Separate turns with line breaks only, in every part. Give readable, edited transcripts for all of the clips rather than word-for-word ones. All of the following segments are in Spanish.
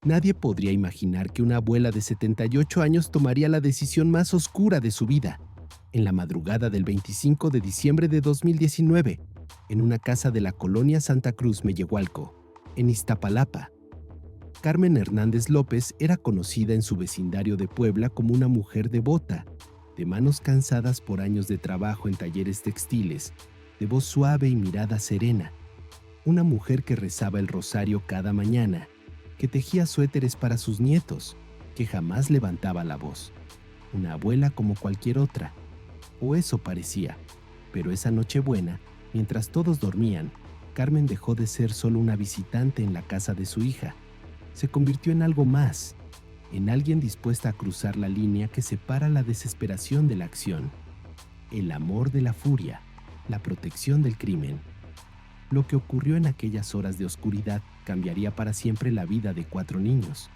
Nadie podría imaginar que una abuela de 78 años tomaría la decisión más oscura de su vida, en la madrugada del 25 de diciembre de 2019, en una casa de la colonia Santa Cruz Mellehualco, en Iztapalapa. Carmen Hernández López era conocida en su vecindario de Puebla como una mujer devota, de manos cansadas por años de trabajo en talleres textiles, de voz suave y mirada serena. Una mujer que rezaba el rosario cada mañana, que tejía suéteres para sus nietos, que jamás levantaba la voz. Una abuela como cualquier otra, o eso parecía. Pero esa Nochebuena, mientras todos dormían, Carmen dejó de ser solo una visitante en la casa de su hija. Se convirtió en algo más, en alguien dispuesta a cruzar la línea que separa la desesperación de la acción, el amor de la furia, la protección del crimen. Lo que ocurrió en aquellas horas de oscuridad cambiaría para siempre la vida de 4 niños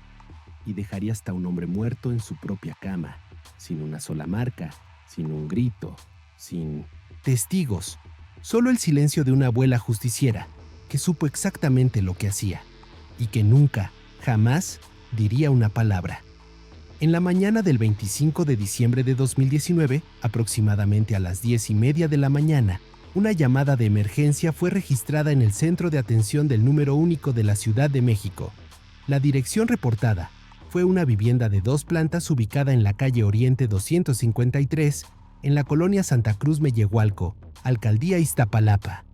y dejaría hasta un hombre muerto en su propia cama, sin una sola marca, sin un grito, sin testigos, solo el silencio de una abuela justiciera que supo exactamente lo que hacía y que nunca, jamás diría una palabra. En la mañana del 25 de diciembre de 2019, aproximadamente a las 10:30 de la mañana, una llamada de emergencia fue registrada en el Centro de Atención del Número Único de la Ciudad de México. La dirección reportada fue una vivienda de 2 plantas ubicada en la calle Oriente 253, en la colonia Santa Cruz Mellehualco, Alcaldía Iztapalapa.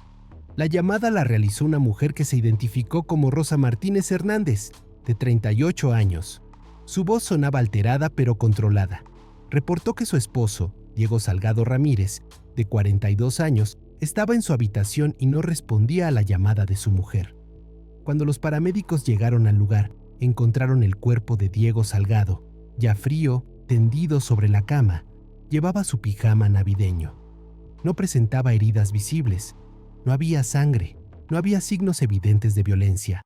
La llamada la realizó una mujer que se identificó como Rosa Martínez Hernández, de 38 años. Su voz sonaba alterada pero controlada. Reportó que su esposo, Diego Salgado Ramírez, de 42 años, estaba en su habitación y no respondía a la llamada de su mujer. Cuando los paramédicos llegaron al lugar, encontraron el cuerpo de Diego Salgado, ya frío, tendido sobre la cama. Llevaba su pijama navideño. No presentaba heridas visibles, no había sangre, no había signos evidentes de violencia.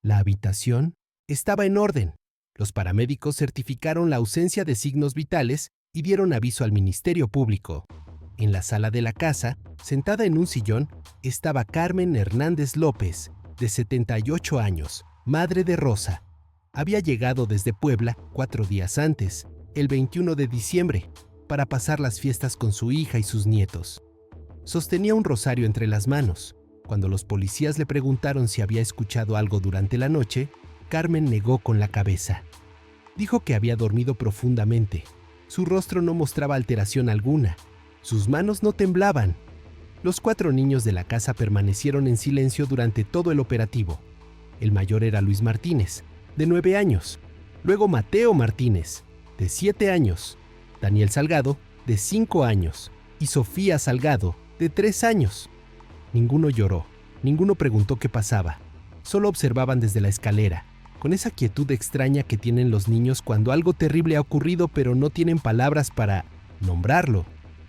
La habitación estaba en orden. Los paramédicos certificaron la ausencia de signos vitales y dieron aviso al Ministerio Público. En la sala de la casa, sentada en un sillón, estaba Carmen Hernández López, de 78 años, madre de Rosa. Había llegado desde Puebla 4 días antes, el 21 de diciembre, para pasar las fiestas con su hija y sus nietos. Sostenía un rosario entre las manos. Cuando los policías le preguntaron si había escuchado algo durante la noche, Carmen negó con la cabeza. Dijo que había dormido profundamente. Su rostro no mostraba alteración alguna. Sus manos no temblaban. Los 4 niños de la casa permanecieron en silencio durante todo el operativo. El mayor era Luis Martínez, de 9 años. Luego Mateo Martínez, de 7 años. Daniel Salgado, de 5 años. Y Sofía Salgado, de 3 años. Ninguno lloró, ninguno preguntó qué pasaba. Solo observaban desde la escalera, con esa quietud extraña que tienen los niños cuando algo terrible ha ocurrido pero no tienen palabras para nombrarlo.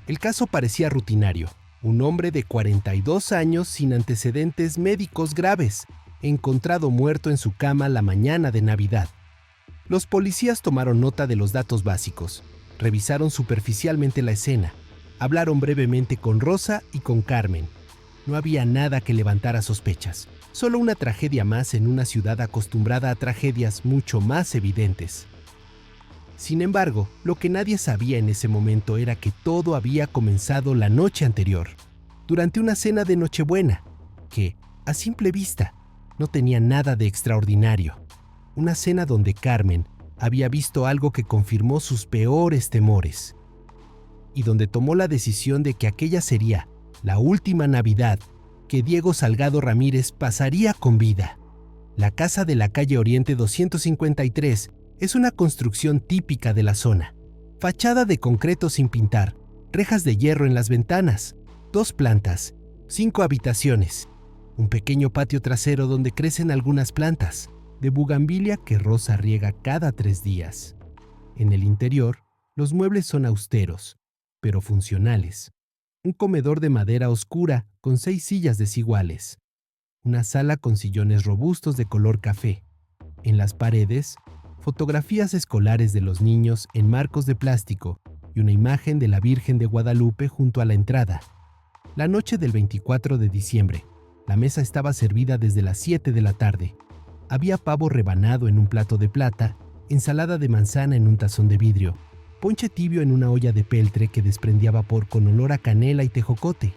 El caso parecía rutinario. Un hombre de 42 años sin antecedentes médicos graves, encontrado muerto en su cama la mañana de Navidad. Los policías tomaron nota de los datos básicos, revisaron superficialmente la escena, hablaron brevemente con Rosa y con Carmen. No había nada que levantara sospechas, solo una tragedia más en una ciudad acostumbrada a tragedias mucho más evidentes. Sin embargo, lo que nadie sabía en ese momento era que todo había comenzado la noche anterior, durante una cena de Nochebuena, que, a simple vista, no tenía nada de extraordinario. Una cena donde Carmen había visto algo que confirmó sus peores temores, y donde tomó la decisión de que aquella sería la última Navidad que Diego Salgado Ramírez pasaría con vida. La casa de la calle Oriente 253 es una construcción típica de la zona. Fachada de concreto sin pintar, rejas de hierro en las ventanas, 2 plantas, 5 habitaciones, un pequeño patio trasero donde crecen algunas plantas, de bugambilia que Rosa riega cada 3 días. En el interior, los muebles son austeros, pero funcionales. Un comedor de madera oscura con 6 sillas desiguales. Una sala con sillones robustos de color café. En las paredes, fotografías escolares de los niños en marcos de plástico y una imagen de la Virgen de Guadalupe junto a la entrada. La noche del 24 de diciembre, la mesa estaba servida desde las 7 de la tarde. Había pavo rebanado en un plato de plata, ensalada de manzana en un tazón de vidrio, ponche tibio en una olla de peltre que desprendía vapor con olor a canela y tejocote,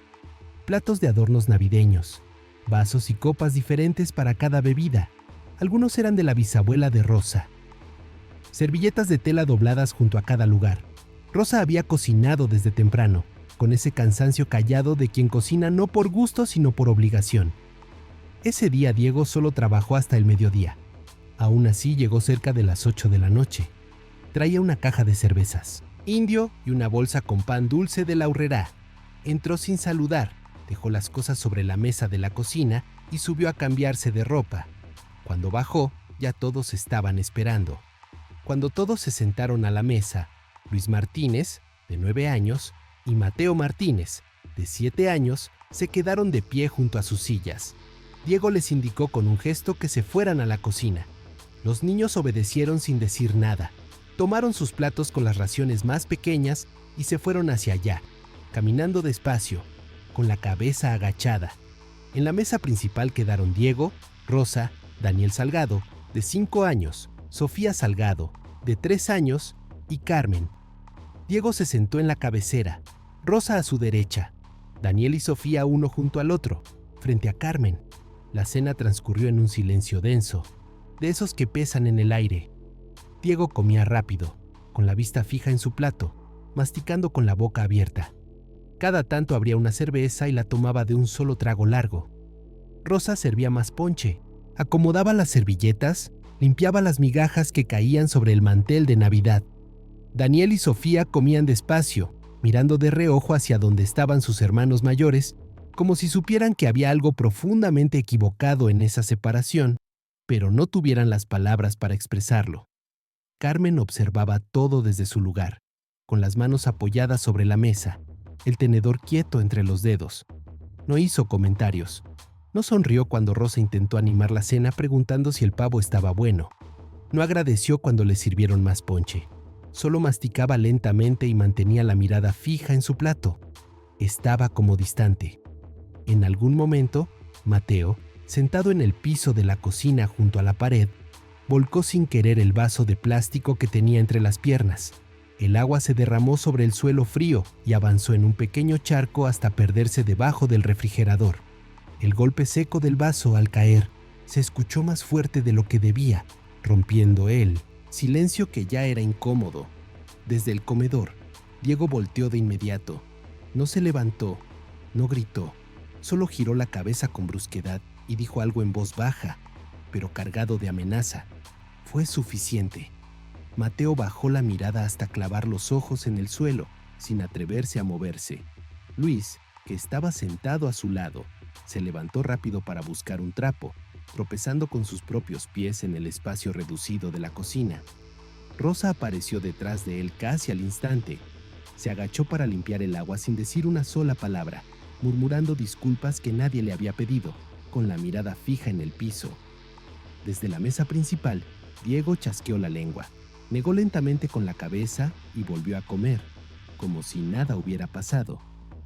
platos de adornos navideños, vasos y copas diferentes para cada bebida. Algunos eran de la bisabuela de Rosa. Servilletas de tela dobladas junto a cada lugar. Rosa había cocinado desde temprano, con ese cansancio callado de quien cocina no por gusto sino por obligación. Ese día Diego solo trabajó hasta el mediodía. Aún así llegó cerca de las 8 de la noche. Traía una caja de cervezas, indio y una bolsa con pan dulce de la Aurrerá. Entró sin saludar, dejó las cosas sobre la mesa de la cocina y subió a cambiarse de ropa. Cuando bajó, ya todos estaban esperando. Cuando todos se sentaron a la mesa, Luis Martínez, de 9 años, y Mateo Martínez, de 7 años, se quedaron de pie junto a sus sillas. Diego les indicó con un gesto que se fueran a la cocina. Los niños obedecieron sin decir nada. Tomaron sus platos con las raciones más pequeñas y se fueron hacia allá, caminando despacio, con la cabeza agachada. En la mesa principal quedaron Diego, Rosa, Daniel Salgado, de 5 años, Sofía Salgado, de 3 años, y Carmen. Diego se sentó en la cabecera, Rosa a su derecha, Daniel y Sofía uno junto al otro, frente a Carmen. La cena transcurrió en un silencio denso, de esos que pesan en el aire. Diego comía rápido, con la vista fija en su plato, masticando con la boca abierta. Cada tanto abría una cerveza y la tomaba de un solo trago largo. Rosa servía más ponche, acomodaba las servilletas, limpiaba las migajas que caían sobre el mantel de Navidad. Daniel y Sofía comían despacio, mirando de reojo hacia donde estaban sus hermanos mayores, como si supieran que había algo profundamente equivocado en esa separación, pero no tuvieran las palabras para expresarlo. Carmen observaba todo desde su lugar, con las manos apoyadas sobre la mesa, el tenedor quieto entre los dedos. No hizo comentarios. No sonrió cuando Rosa intentó animar la cena preguntando si el pavo estaba bueno. No agradeció cuando le sirvieron más ponche. Solo masticaba lentamente y mantenía la mirada fija en su plato. Estaba como distante. En algún momento, Mateo, sentado en el piso de la cocina junto a la pared, volcó sin querer el vaso de plástico que tenía entre las piernas. El agua se derramó sobre el suelo frío y avanzó en un pequeño charco hasta perderse debajo del refrigerador. El golpe seco del vaso al caer se escuchó más fuerte de lo que debía, rompiendo el silencio que ya era incómodo. Desde el comedor, Diego volteó de inmediato. No se levantó, no gritó, solo giró la cabeza con brusquedad y dijo algo en voz baja, pero cargado de amenaza. Fue suficiente. Mateo bajó la mirada hasta clavar los ojos en el suelo, sin atreverse a moverse. Luis, que estaba sentado a su lado, se levantó rápido para buscar un trapo, tropezando con sus propios pies en el espacio reducido de la cocina. Rosa apareció detrás de él casi al instante. Se agachó para limpiar el agua sin decir una sola palabra, murmurando disculpas que nadie le había pedido, con la mirada fija en el piso. Desde la mesa principal, Diego chasqueó la lengua, negó lentamente con la cabeza y volvió a comer, como si nada hubiera pasado.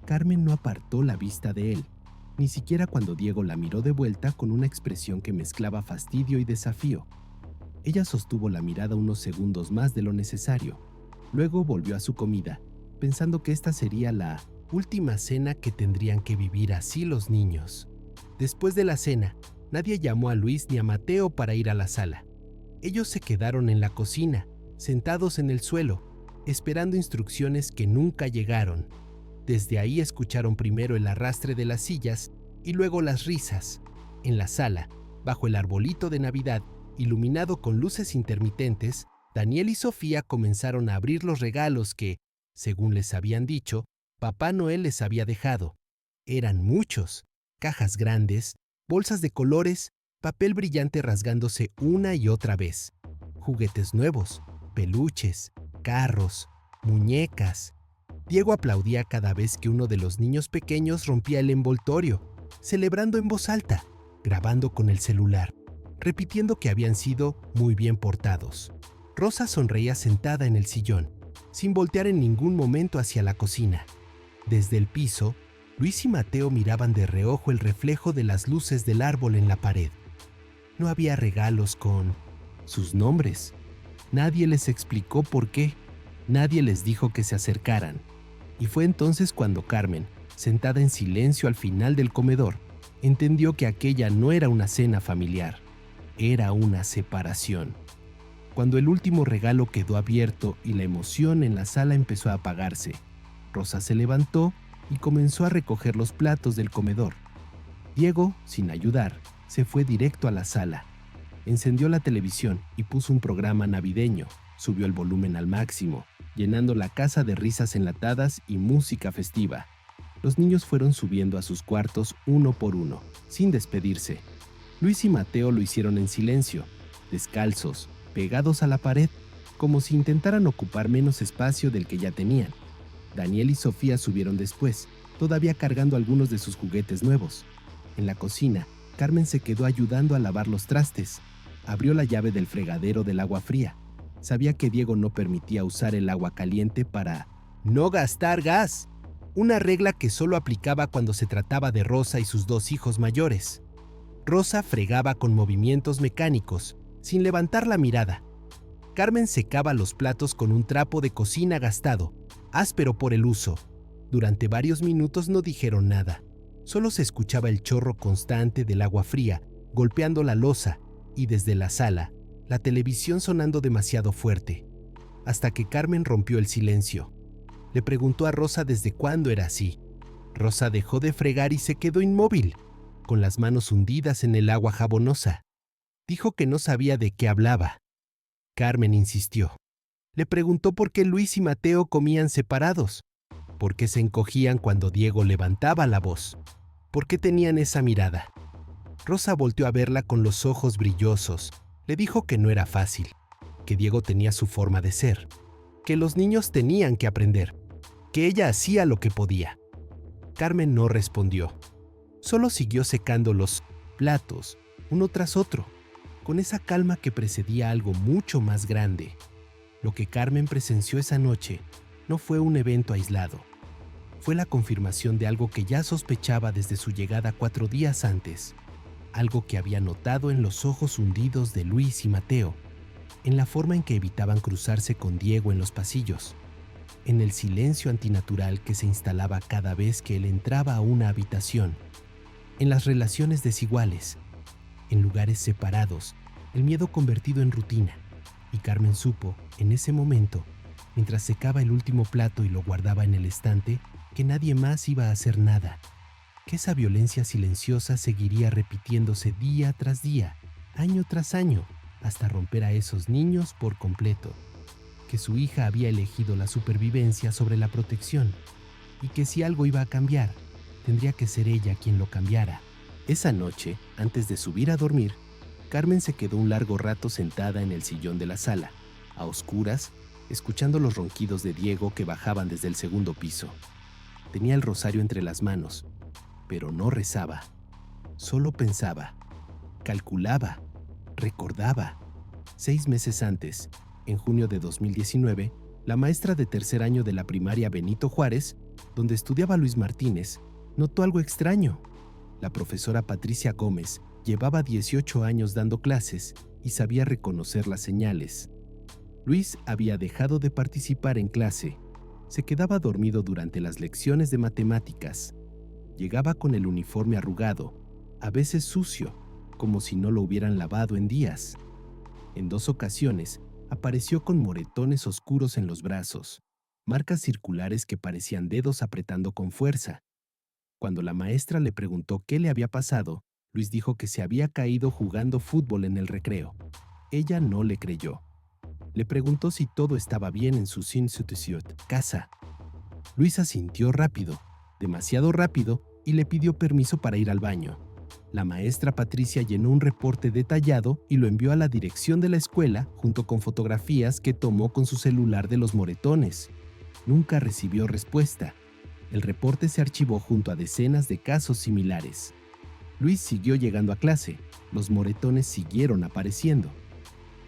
Carmen no apartó la vista de él, ni siquiera cuando Diego la miró de vuelta con una expresión que mezclaba fastidio y desafío. Ella sostuvo la mirada unos segundos más de lo necesario. Luego volvió a su comida, pensando que esta sería la última cena que tendrían que vivir así los niños. Después de la cena, nadie llamó a Luis ni a Mateo para ir a la sala. Ellos se quedaron en la cocina, sentados en el suelo, esperando instrucciones que nunca llegaron. Desde ahí escucharon primero el arrastre de las sillas y luego las risas. En la sala, bajo el arbolito de Navidad, iluminado con luces intermitentes, Daniel y Sofía comenzaron a abrir los regalos que, según les habían dicho, Papá Noel les había dejado. Eran muchos: cajas grandes, bolsas de colores, papel brillante rasgándose una y otra vez, juguetes nuevos, peluches, carros, muñecas. Diego aplaudía cada vez que uno de los niños pequeños rompía el envoltorio, celebrando en voz alta, grabando con el celular, repitiendo que habían sido muy bien portados. Rosa sonreía sentada en el sillón, sin voltear en ningún momento hacia la cocina. Desde el piso, Luis y Mateo miraban de reojo el reflejo de las luces del árbol en la pared. No había regalos con sus nombres. Nadie les explicó por qué. Nadie les dijo que se acercaran. Y fue entonces cuando Carmen, sentada en silencio al final del comedor, entendió que aquella no era una cena familiar, era una separación. Cuando el último regalo quedó abierto y la emoción en la sala empezó a apagarse, Rosa se levantó y comenzó a recoger los platos del comedor. Diego, sin ayudar, se fue directo a la sala. Encendió la televisión y puso un programa navideño. Subió el volumen al máximo, llenando la casa de risas enlatadas y música festiva. Los niños fueron subiendo a sus cuartos uno por uno, sin despedirse. Luis y Mateo lo hicieron en silencio, descalzos, pegados a la pared, como si intentaran ocupar menos espacio del que ya tenían. Daniel y Sofía subieron después, todavía cargando algunos de sus juguetes nuevos. En la cocina, Carmen se quedó ayudando a lavar los trastes. Abrió la llave del fregadero del agua fría. Sabía que Diego no permitía usar el agua caliente para no gastar gas, una regla que solo aplicaba cuando se trataba de Rosa y sus dos hijos mayores. Rosa fregaba con movimientos mecánicos, sin levantar la mirada. Carmen secaba los platos con un trapo de cocina gastado, áspero por el uso. Durante varios minutos no dijeron nada. Solo se escuchaba el chorro constante del agua fría, golpeando la loza, y desde la sala, la televisión sonando demasiado fuerte, hasta que Carmen rompió el silencio. Le preguntó a Rosa desde cuándo era así. Rosa dejó de fregar y se quedó inmóvil, con las manos hundidas en el agua jabonosa. Dijo que no sabía de qué hablaba. Carmen insistió. Le preguntó por qué Luis y Mateo comían separados, por qué se encogían cuando Diego levantaba la voz, por qué tenían esa mirada. Rosa volteó a verla con los ojos brillosos. Le dijo que no era fácil, que Diego tenía su forma de ser, que los niños tenían que aprender, que ella hacía lo que podía. Carmen no respondió. Solo siguió secando los platos, uno tras otro, con esa calma que precedía algo mucho más grande. Lo que Carmen presenció esa noche no fue un evento aislado. Fue la confirmación de algo que ya sospechaba desde su llegada 4 días antes. Algo que había notado en los ojos hundidos de Luis y Mateo, en la forma en que evitaban cruzarse con Diego en los pasillos, en el silencio antinatural que se instalaba cada vez que él entraba a una habitación, en las relaciones desiguales, en lugares separados, el miedo convertido en rutina. Y Carmen supo, en ese momento, mientras secaba el último plato y lo guardaba en el estante, que nadie más iba a hacer nada, que esa violencia silenciosa seguiría repitiéndose día tras día, año tras año, hasta romper a esos niños por completo, que su hija había elegido la supervivencia sobre la protección, y que si algo iba a cambiar, tendría que ser ella quien lo cambiara. Esa noche, antes de subir a dormir, Carmen se quedó un largo rato sentada en el sillón de la sala, a oscuras, escuchando los ronquidos de Diego que bajaban desde el segundo piso. Tenía el rosario entre las manos, pero no rezaba. Solo pensaba, calculaba, recordaba. 6 meses antes, en junio de 2019, la maestra de tercer año de la primaria Benito Juárez, donde estudiaba Luis Martínez, notó algo extraño. La profesora Patricia Gómez llevaba 18 años dando clases y sabía reconocer las señales. Luis había dejado de participar en clase. Se quedaba dormido durante las lecciones de matemáticas. Llegaba con el uniforme arrugado, a veces sucio, como si no lo hubieran lavado en días. En 2 ocasiones, apareció con moretones oscuros en los brazos, marcas circulares que parecían dedos apretando con fuerza. Cuando la maestra le preguntó qué le había pasado, Luis dijo que se había caído jugando fútbol en el recreo. Ella no le creyó. Le preguntó si todo estaba bien en su casa. Luis asintió rápido, demasiado rápido, y le pidió permiso para ir al baño. La maestra Patricia llenó un reporte detallado y lo envió a la dirección de la escuela junto con fotografías que tomó con su celular de los moretones. Nunca recibió respuesta. El reporte se archivó junto a decenas de casos similares. Luis siguió llegando a clase. Los moretones siguieron apareciendo.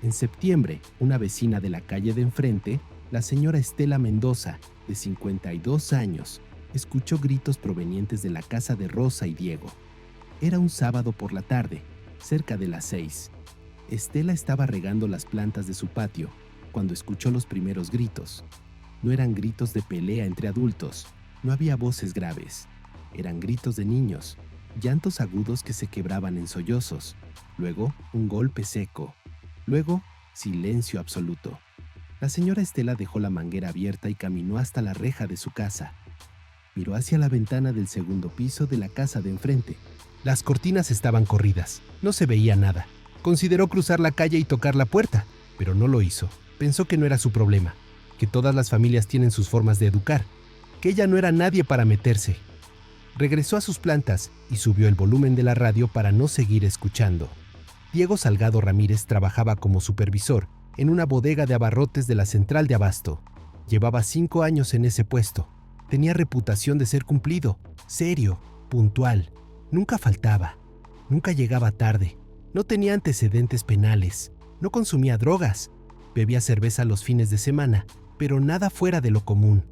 En septiembre, una vecina de la calle de enfrente, la señora Estela Mendoza, de 52 años, escuchó gritos provenientes de la casa de Rosa y Diego. Era un sábado por la tarde. cerca de las 6. Estela estaba regando las plantas de su patio cuando escuchó los primeros gritos. No eran gritos de pelea entre adultos, no había voces graves. Eran gritos de niños, llantos agudos que se quebraban en sollozos. Luego, un golpe seco. Luego, silencio absoluto. La señora Estela dejó la manguera abierta y caminó hasta la reja de su casa. Miró hacia la ventana del segundo piso de la casa de enfrente. Las cortinas estaban corridas, no se veía nada. Consideró cruzar la calle y tocar la puerta, pero no lo hizo. Pensó que no era su problema, que todas las familias tienen sus formas de educar, que ella no era nadie para meterse. Regresó a sus plantas y subió el volumen de la radio para no seguir escuchando. Diego Salgado Ramírez trabajaba como supervisor en una bodega de abarrotes de la central de abasto. Llevaba 5 años en ese puesto. Tenía reputación de ser cumplido, serio, puntual. Nunca faltaba, nunca llegaba tarde. No tenía antecedentes penales, no consumía drogas. Bebía cerveza los fines de semana, pero nada fuera de lo común.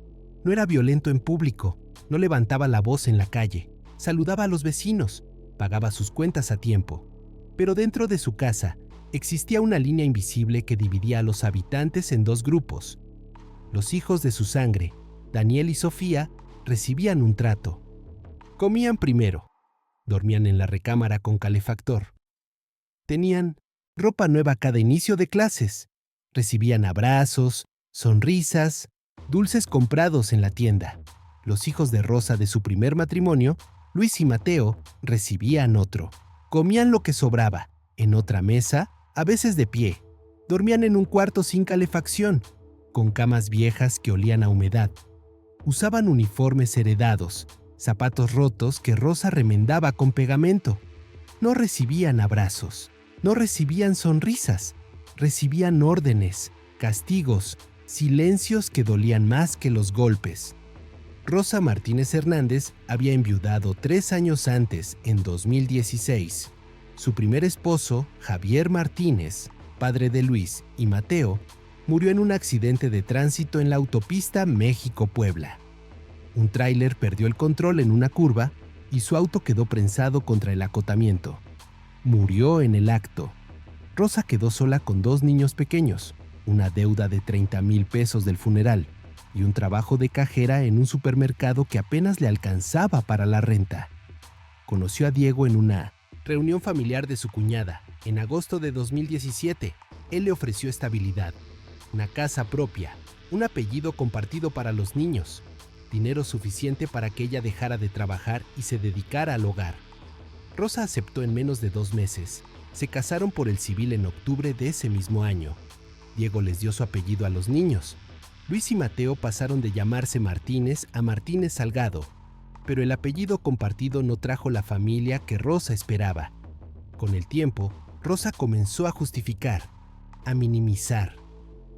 No era violento en público, no levantaba la voz en la calle, saludaba a los vecinos, pagaba sus cuentas a tiempo. Pero dentro de su casa existía una línea invisible que dividía a los habitantes en 2 grupos. Los hijos de su sangre, Daniel y Sofía, recibían un trato. Comían primero, dormían en la recámara con calefactor. Tenían ropa nueva cada inicio de clases, recibían abrazos, sonrisas, dulces comprados en la tienda. Los hijos de Rosa de su primer matrimonio, Luis y Mateo, recibían otro. Comían lo que sobraba, en otra mesa, a veces de pie. Dormían en un cuarto sin calefacción, con camas viejas que olían a humedad. Usaban uniformes heredados, zapatos rotos que Rosa remendaba con pegamento. No recibían abrazos, no recibían sonrisas, recibían órdenes, castigos, silencios que dolían más que los golpes. Rosa Martínez Hernández había enviudado 3 años antes, en 2016. Su primer esposo, Javier Martínez, padre de Luis y Mateo, murió en un accidente de tránsito en la autopista México-Puebla. Un tráiler perdió el control en una curva y su auto quedó prensado contra el acotamiento. Murió en el acto. Rosa quedó sola con 2 niños pequeños, una deuda de 30,000 pesos del funeral y un trabajo de cajera en un supermercado que apenas le alcanzaba para la renta. Conoció a Diego en una reunión familiar de su cuñada, en agosto de 2017. Él le ofreció estabilidad, una casa propia, un apellido compartido para los niños, dinero suficiente para que ella dejara de trabajar y se dedicara al hogar. Rosa aceptó en menos de 2 meses. Se casaron por el civil en octubre de ese mismo año. Diego les dio su apellido a los niños. Luis y Mateo pasaron de llamarse Martínez a Martínez Salgado, pero el apellido compartido no trajo la familia que Rosa esperaba. Con el tiempo, Rosa comenzó a justificar, a minimizar,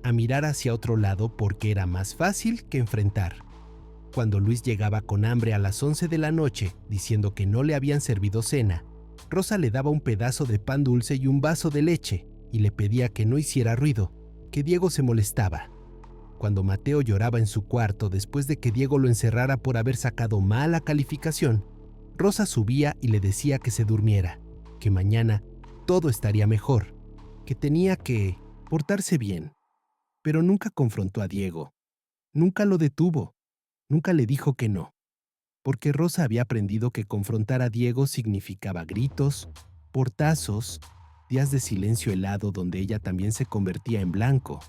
a mirar hacia otro lado porque era más fácil que enfrentar. Cuando Luis llegaba con hambre a las 11 de la noche diciendo que no le habían servido cena, Rosa le daba un pedazo de pan dulce y un vaso de leche y le pedía que no hiciera ruido, que Diego se molestaba. Cuando Mateo lloraba en su cuarto después de que Diego lo encerrara por haber sacado mala calificación, Rosa subía y le decía que se durmiera, que mañana todo estaría mejor, que tenía que portarse bien. Pero nunca confrontó a Diego, nunca lo detuvo, nunca le dijo que no, porque Rosa había aprendido que confrontar a Diego significaba gritos, portazos, días de silencio helado donde ella también se convertía en blanco.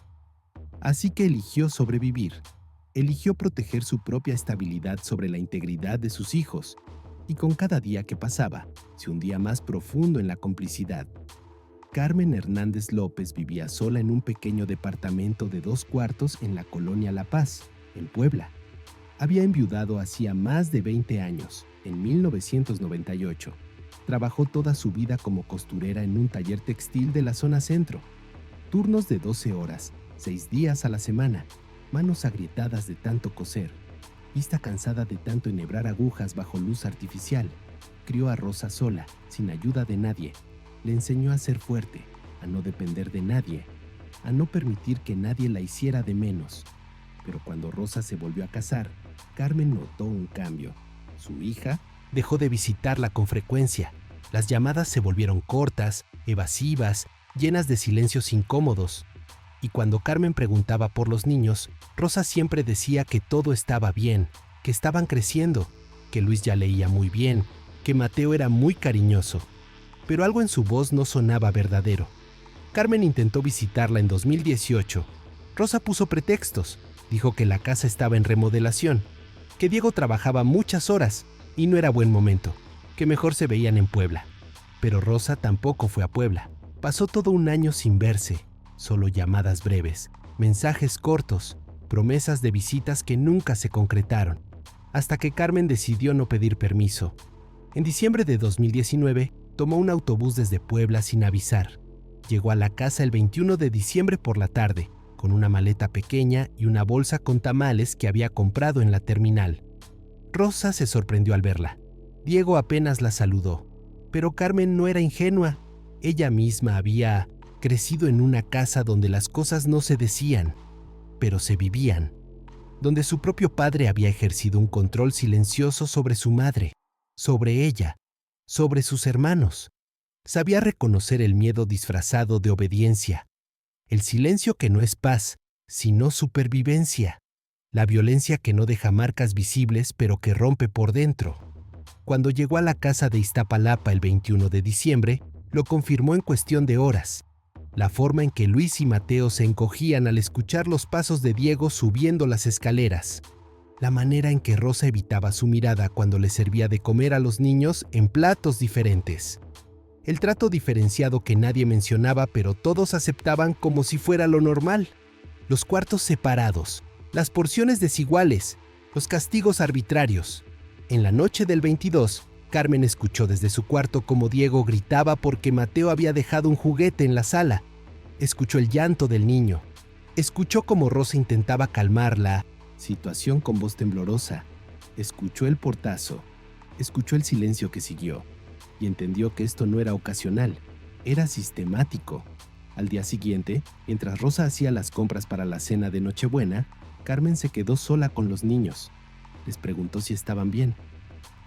Así que eligió sobrevivir, eligió proteger su propia estabilidad sobre la integridad de sus hijos, y con cada día que pasaba, se hundía más profundo en la complicidad. Carmen Hernández López vivía sola en un pequeño departamento de 2 cuartos en la colonia La Paz, en Puebla. Había enviudado hacía más de 20 años, en 1998. Trabajó toda su vida como costurera en un taller textil de la zona centro. Turnos de 12 horas, 6 días a la semana, manos agrietadas de tanto coser, vista cansada de tanto enhebrar agujas bajo luz artificial. Crió a Rosa sola, sin ayuda de nadie. Le enseñó a ser fuerte, a no depender de nadie, a no permitir que nadie la hiciera de menos. Pero cuando Rosa se volvió a casar, Carmen notó un cambio. Su hija dejó de visitarla con frecuencia. Las llamadas se volvieron cortas, evasivas, llenas de silencios incómodos. Y cuando Carmen preguntaba por los niños, Rosa siempre decía que todo estaba bien, que estaban creciendo, que Luis ya leía muy bien, que Mateo era muy cariñoso. Pero algo en su voz no sonaba verdadero. Carmen intentó visitarla en 2018. Rosa puso pretextos. Dijo que la casa estaba en remodelación, que Diego trabajaba muchas horas y no era buen momento, que mejor se veían en Puebla. Pero Rosa tampoco fue a Puebla. Pasó todo un año sin verse, solo llamadas breves, mensajes cortos, promesas de visitas que nunca se concretaron, hasta que Carmen decidió no pedir permiso. En diciembre de 2019, tomó un autobús desde Puebla sin avisar. Llegó a la casa el 21 de diciembre por la tarde, con una maleta pequeña y una bolsa con tamales que había comprado en la terminal. Rosa se sorprendió al verla. Diego apenas la saludó, pero Carmen no era ingenua. Ella misma había crecido en una casa donde las cosas no se decían, pero se vivían, donde su propio padre había ejercido un control silencioso sobre su madre, sobre ella, sobre sus hermanos. Sabía reconocer el miedo disfrazado de obediencia, el silencio que no es paz, sino supervivencia, la violencia que no deja marcas visibles pero que rompe por dentro. Cuando llegó a la casa de Iztapalapa el 21 de diciembre, lo confirmó en cuestión de horas. La forma en que Luis y Mateo se encogían al escuchar los pasos de Diego subiendo las escaleras. La manera en que Rosa evitaba su mirada cuando le servía de comer a los niños en platos diferentes. El trato diferenciado que nadie mencionaba pero todos aceptaban como si fuera lo normal. Los cuartos separados, las porciones desiguales, los castigos arbitrarios. En la noche del 22, Carmen escuchó desde su cuarto como Diego gritaba porque Mateo había dejado un juguete en la sala. Escuchó el llanto del niño. Escuchó cómo Rosa intentaba calmar la situación con voz temblorosa. Escuchó el portazo. Escuchó el silencio que siguió. Y entendió que esto no era ocasional, era sistemático. Al día siguiente, mientras Rosa hacía las compras para la cena de Nochebuena, Carmen se quedó sola con los niños. Les preguntó si estaban bien.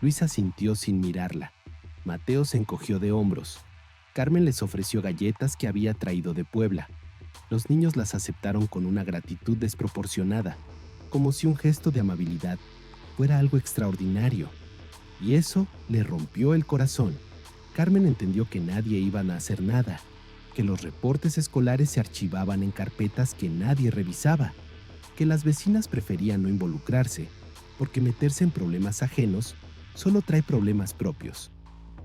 Luisa asintió sin mirarla. Mateo se encogió de hombros. Carmen les ofreció galletas que había traído de Puebla. Los niños las aceptaron con una gratitud desproporcionada, como si un gesto de amabilidad fuera algo extraordinario. Y eso le rompió el corazón. Carmen entendió que nadie iba a hacer nada, que los reportes escolares se archivaban en carpetas que nadie revisaba, que las vecinas preferían no involucrarse, porque meterse en problemas ajenos solo trae problemas propios,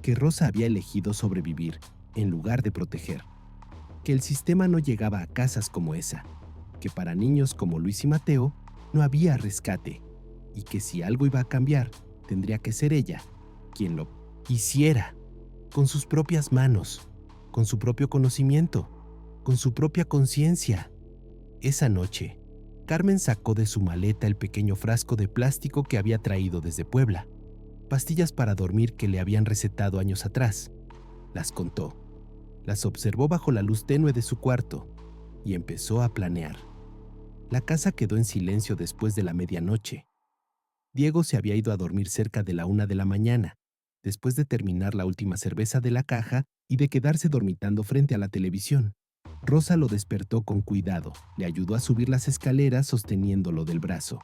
que Rosa había elegido sobrevivir en lugar de proteger, que el sistema no llegaba a casas como esa, que para niños como Luis y Mateo no había rescate, y que si algo iba a cambiar, tendría que ser ella quien lo hiciera, con sus propias manos, con su propio conocimiento, con su propia conciencia. Esa noche, Carmen sacó de su maleta el pequeño frasco de plástico que había traído desde Puebla, pastillas para dormir que le habían recetado años atrás. Las contó, las observó bajo la luz tenue de su cuarto y empezó a planear. La casa quedó en silencio después de la medianoche. Diego se había ido a dormir cerca de la 1 de la mañana, después de terminar la última cerveza de la caja y de quedarse dormitando frente a la televisión. Rosa lo despertó con cuidado, le ayudó a subir las escaleras sosteniéndolo del brazo.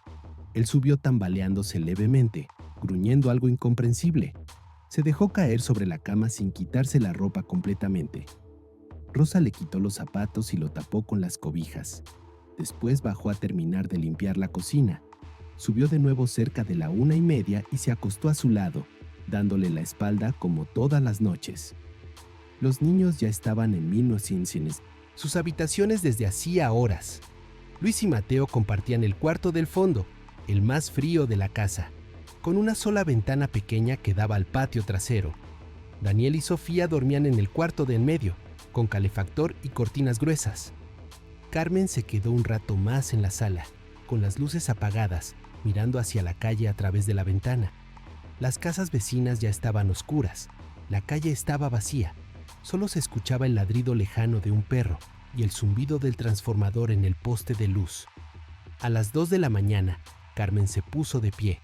Él subió tambaleándose levemente, gruñendo algo incomprensible. Se dejó caer sobre la cama sin quitarse la ropa completamente. Rosa le quitó los zapatos y lo tapó con las cobijas. Después bajó a terminar de limpiar la cocina. Subió de nuevo cerca de la 1:30 y se acostó a su lado, dándole la espalda como todas las noches. Los niños ya estaban en sus habitaciones desde hacía horas. Luis y Mateo compartían el cuarto del fondo, el más frío de la casa, con una sola ventana pequeña que daba al patio trasero. Daniel y Sofía dormían en el cuarto de en medio, con calefactor y cortinas gruesas. Carmen se quedó un rato más en la sala, con las luces apagadas, mirando hacia la calle a través de la ventana. Las casas vecinas ya estaban oscuras, la calle estaba vacía, solo se escuchaba el ladrido lejano de un perro y el zumbido del transformador en el poste de luz. A las 2 de la mañana, Carmen se puso de pie,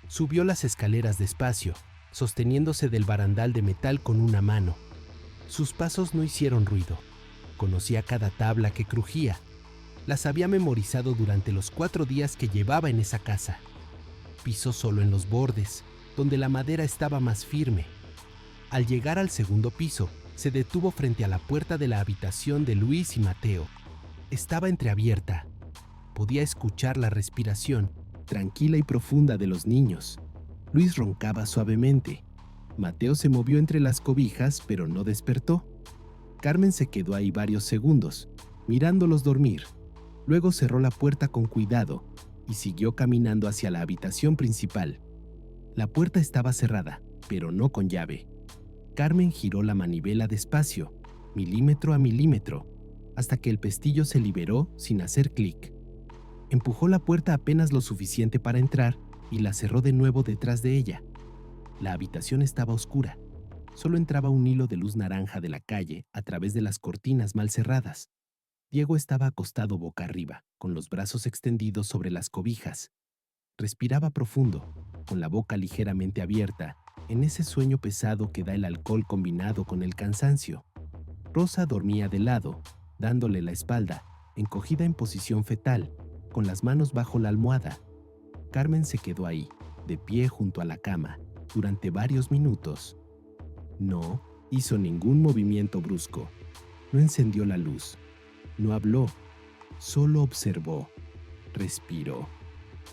subió las escaleras despacio, sosteniéndose del barandal de metal con una mano. Sus pasos no hicieron ruido. Conocía cada tabla que crujía. Las había memorizado durante los 4 días que llevaba en esa casa. Pisó solo en los bordes, donde la madera estaba más firme. Al llegar al segundo piso, se detuvo frente a la puerta de la habitación de Luis y Mateo. Estaba entreabierta. Podía escuchar la respiración, tranquila y profunda, de los niños. Luis roncaba suavemente. Mateo se movió entre las cobijas, pero no despertó. Carmen se quedó ahí varios segundos, mirándolos dormir. Luego cerró la puerta con cuidado y siguió caminando hacia la habitación principal. La puerta estaba cerrada, pero no con llave. Carmen giró la manivela despacio, milímetro a milímetro, hasta que el pestillo se liberó sin hacer clic. Empujó la puerta apenas lo suficiente para entrar y la cerró de nuevo detrás de ella. La habitación estaba oscura. Solo entraba un hilo de luz naranja de la calle a través de las cortinas mal cerradas. Diego estaba acostado boca arriba, con los brazos extendidos sobre las cobijas. Respiraba profundo, con la boca ligeramente abierta, en ese sueño pesado que da el alcohol combinado con el cansancio. Rosa dormía de lado, dándole la espalda, encogida en posición fetal, con las manos bajo la almohada. Carmen se quedó ahí, de pie junto a la cama, durante varios minutos. No hizo ningún movimiento brusco. No encendió la luz. No habló. Solo observó. Respiró.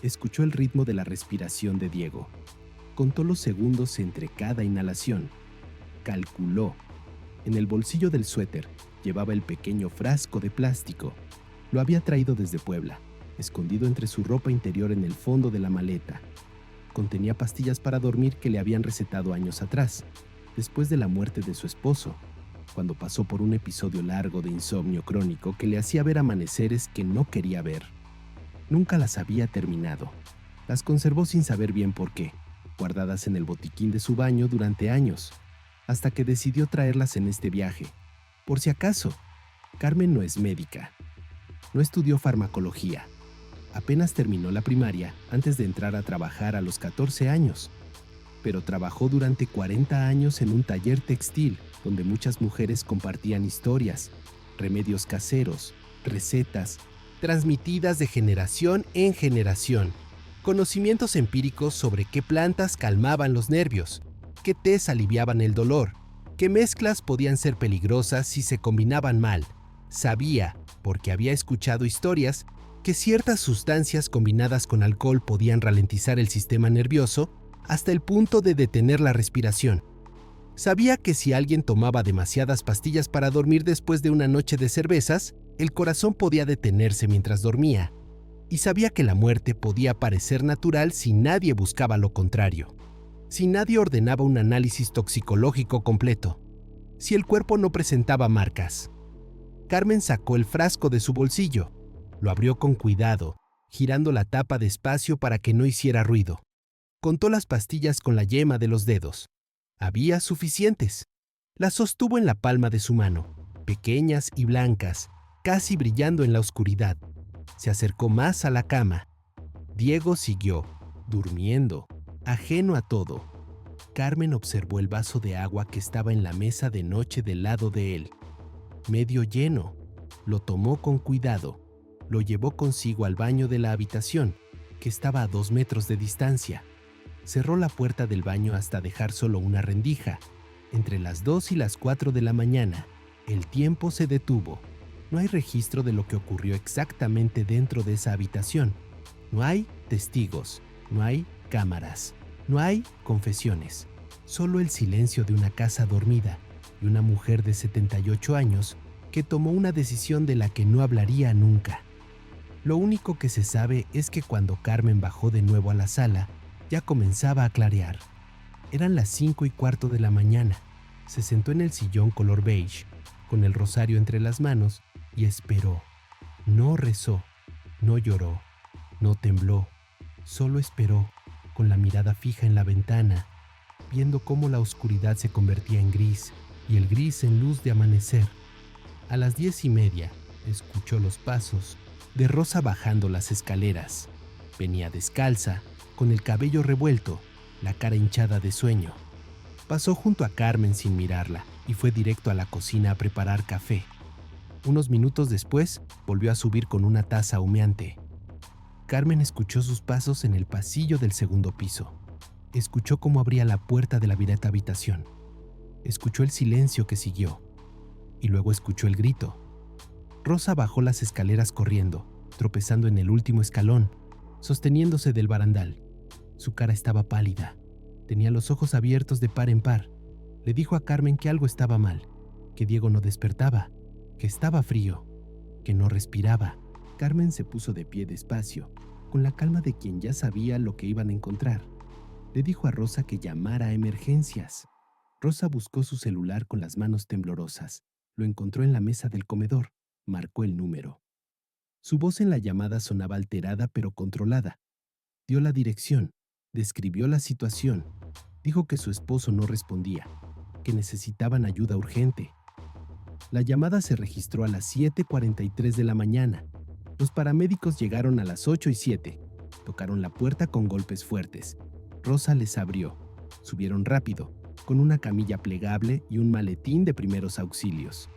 Escuchó el ritmo de la respiración de Diego. Contó los segundos entre cada inhalación. Calculó. En el bolsillo del suéter llevaba el pequeño frasco de plástico. Lo había traído desde Puebla, escondido entre su ropa interior en el fondo de la maleta. Contenía pastillas para dormir que le habían recetado años atrás, después de la muerte de su esposo, cuando pasó por un episodio largo de insomnio crónico que le hacía ver amaneceres que no quería ver. Nunca las había terminado. Las conservó sin saber bien por qué, guardadas en el botiquín de su baño durante años, hasta que decidió traerlas en este viaje. Por si acaso, Carmen no es médica. No estudió farmacología. Apenas terminó la primaria antes de entrar a trabajar a los 14 años. Pero trabajó durante 40 años en un taller textil donde muchas mujeres compartían historias, remedios caseros, recetas, transmitidas de generación en generación, conocimientos empíricos sobre qué plantas calmaban los nervios, qué tés aliviaban el dolor, qué mezclas podían ser peligrosas si se combinaban mal. Sabía, porque había escuchado historias, que ciertas sustancias combinadas con alcohol podían ralentizar el sistema nervioso hasta el punto de detener la respiración. Sabía que si alguien tomaba demasiadas pastillas para dormir después de una noche de cervezas, el corazón podía detenerse mientras dormía. Y sabía que la muerte podía parecer natural si nadie buscaba lo contrario. Si nadie ordenaba un análisis toxicológico completo. Si el cuerpo no presentaba marcas. Carmen sacó el frasco de su bolsillo. Lo abrió con cuidado, girando la tapa despacio para que no hiciera ruido. Contó las pastillas con la yema de los dedos. Había suficientes. Las sostuvo en la palma de su mano, pequeñas y blancas, casi brillando en la oscuridad. Se acercó más a la cama. Diego siguió, durmiendo, ajeno a todo. Carmen observó el vaso de agua que estaba en la mesa de noche del lado de él. Medio lleno. Lo tomó con cuidado. Lo llevó consigo al baño de la habitación, que estaba a 2 metros de distancia. Cerró la puerta del baño hasta dejar solo una rendija. Entre las 2 y las 4 de la mañana, el tiempo se detuvo. No hay registro de lo que ocurrió exactamente dentro de esa habitación. No hay testigos, no hay cámaras, no hay confesiones. Solo el silencio de una casa dormida y una mujer de 78 años que tomó una decisión de la que no hablaría nunca. Lo único que se sabe es que cuando Carmen bajó de nuevo a la sala, ya comenzaba a clarear. Eran las 5:15 de la mañana. Se sentó en el sillón color beige, con el rosario entre las manos, y esperó. No rezó, no lloró, no tembló. Solo esperó, con la mirada fija en la ventana, viendo cómo la oscuridad se convertía en gris y el gris en luz de amanecer. A las 10:30 escuchó los pasos de Rosa bajando las escaleras. Venía descalza, con el cabello revuelto, la cara hinchada de sueño. Pasó junto a Carmen sin mirarla y fue directo a la cocina a preparar café. Unos minutos después, volvió a subir con una taza humeante. Carmen escuchó sus pasos en el pasillo del segundo piso. Escuchó cómo abría la puerta de la vireta habitación. Escuchó el silencio que siguió. Y luego escuchó el grito. Rosa bajó las escaleras corriendo, tropezando en el último escalón, sosteniéndose del barandal. Su cara estaba pálida. Tenía los ojos abiertos de par en par. Le dijo a Carmen que algo estaba mal, que Diego no despertaba, que estaba frío, que no respiraba. Carmen se puso de pie despacio, con la calma de quien ya sabía lo que iban a encontrar. Le dijo a Rosa que llamara a emergencias. Rosa buscó su celular con las manos temblorosas. Lo encontró en la mesa del comedor. Marcó el número. Su voz en la llamada sonaba alterada pero controlada. Dio la dirección, describió la situación. Dijo que su esposo no respondía, que necesitaban ayuda urgente. La llamada se registró a las 7:43 de la mañana. Los paramédicos llegaron a las 8:07. Tocaron la puerta con golpes fuertes. Rosa les abrió. Subieron rápido, con una camilla plegable y un maletín de primeros auxilios.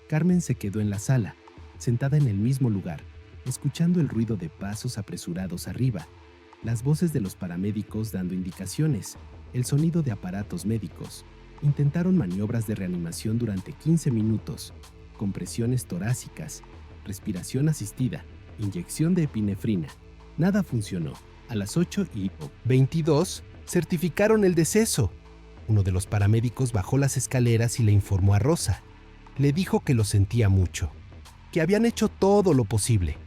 Carmen se quedó en la sala, sentada en el mismo lugar, escuchando el ruido de pasos apresurados arriba, las voces de los paramédicos dando indicaciones, el sonido de aparatos médicos. Intentaron maniobras de reanimación durante 15 minutos, compresiones torácicas, respiración asistida, inyección de epinefrina. Nada funcionó. A las 8:22 certificaron el deceso. Uno de los paramédicos bajó las escaleras y le informó a Rosa. Le dijo que lo sentía mucho, que habían hecho todo lo posible,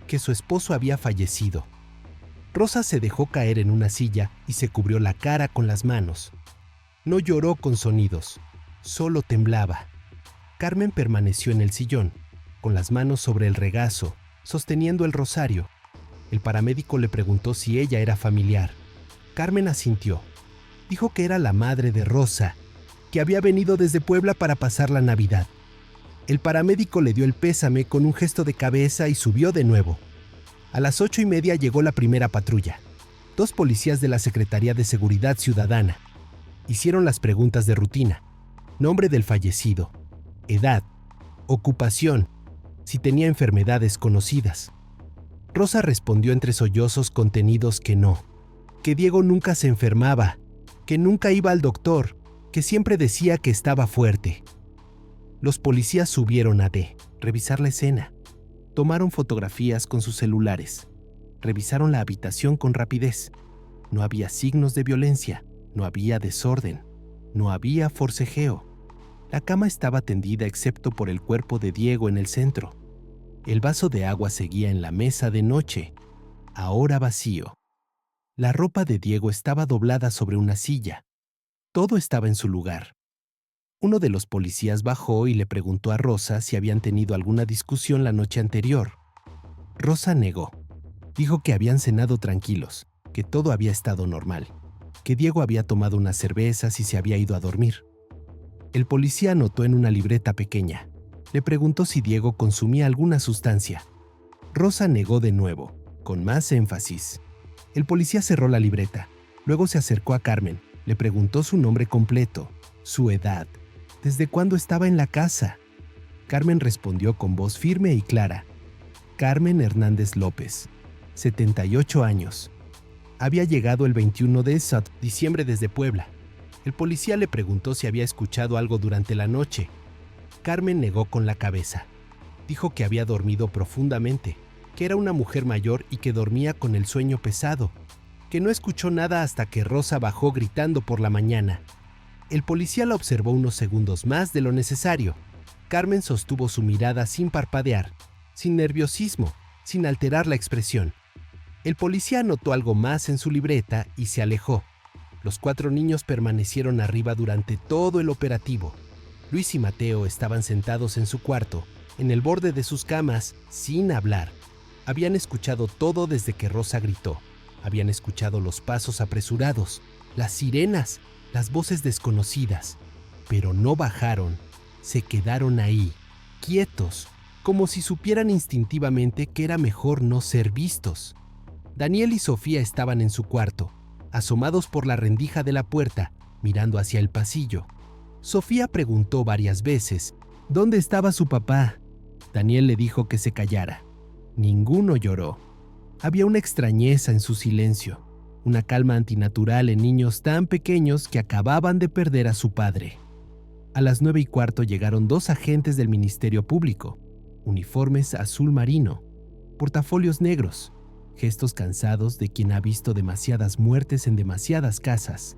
que su esposo había fallecido. Rosa se dejó caer en una silla y se cubrió la cara con las manos. No lloró con sonidos, solo temblaba. Carmen permaneció en el sillón, con las manos sobre el regazo, sosteniendo el rosario. El paramédico le preguntó si ella era familiar. Carmen asintió. Dijo que era la madre de Rosa, que había venido desde Puebla para pasar la Navidad. El paramédico le dio el pésame con un gesto de cabeza y subió de nuevo. A las 8:30 llegó la primera patrulla. 2 policías de la Secretaría de Seguridad Ciudadana. Hicieron las preguntas de rutina. Nombre del fallecido, edad, ocupación, si tenía enfermedades conocidas. Rosa respondió entre sollozos contenidos que no, que Diego nunca se enfermaba, que nunca iba al doctor, que siempre decía que estaba fuerte. Los policías subieron a revisar la escena. Tomaron fotografías con sus celulares. Revisaron la habitación con rapidez. No había signos de violencia, no había desorden, no había forcejeo. La cama estaba tendida excepto por el cuerpo de Diego en el centro. El vaso de agua seguía en la mesa de noche, ahora vacío. La ropa de Diego estaba doblada sobre una silla. Todo estaba en su lugar. Uno de los policías bajó y le preguntó a Rosa si habían tenido alguna discusión la noche anterior. Rosa negó. Dijo que habían cenado tranquilos, que todo había estado normal, que Diego había tomado unas cervezas y se había ido a dormir. El policía anotó en una libreta pequeña. Le preguntó si Diego consumía alguna sustancia. Rosa negó de nuevo, con más énfasis. El policía cerró la libreta. Luego se acercó a Carmen. Le preguntó su nombre completo, su edad, desde cuándo estaba en la casa. Carmen respondió con voz firme y clara. Carmen Hernández López, 78 años. Había llegado el 21 de diciembre desde Puebla. El policía le preguntó si había escuchado algo durante la noche. Carmen negó con la cabeza. Dijo que había dormido profundamente, que era una mujer mayor y que dormía con el sueño pesado, que no escuchó nada hasta que Rosa bajó gritando por la mañana. El policía la observó unos segundos más de lo necesario. Carmen sostuvo su mirada sin parpadear, sin nerviosismo, sin alterar la expresión. El policía anotó algo más en su libreta y se alejó. Los 4 niños permanecieron arriba durante todo el operativo. Luis y Mateo estaban sentados en su cuarto, en el borde de sus camas, sin hablar. Habían escuchado todo desde que Rosa gritó. Habían escuchado los pasos apresurados, las sirenas, las voces desconocidas, pero no bajaron, se quedaron ahí, quietos, como si supieran instintivamente que era mejor no ser vistos. Daniel y Sofía estaban en su cuarto, asomados por la rendija de la puerta, mirando hacia el pasillo. Sofía preguntó varias veces, ¿dónde estaba su papá? Daniel le dijo que se callara. Ninguno lloró. Había una extrañeza en su silencio, una calma antinatural en niños tan pequeños que acababan de perder a su padre. A las 9:15 llegaron 2 agentes del Ministerio Público, uniformes azul marino, portafolios negros, gestos cansados de quien ha visto demasiadas muertes en demasiadas casas.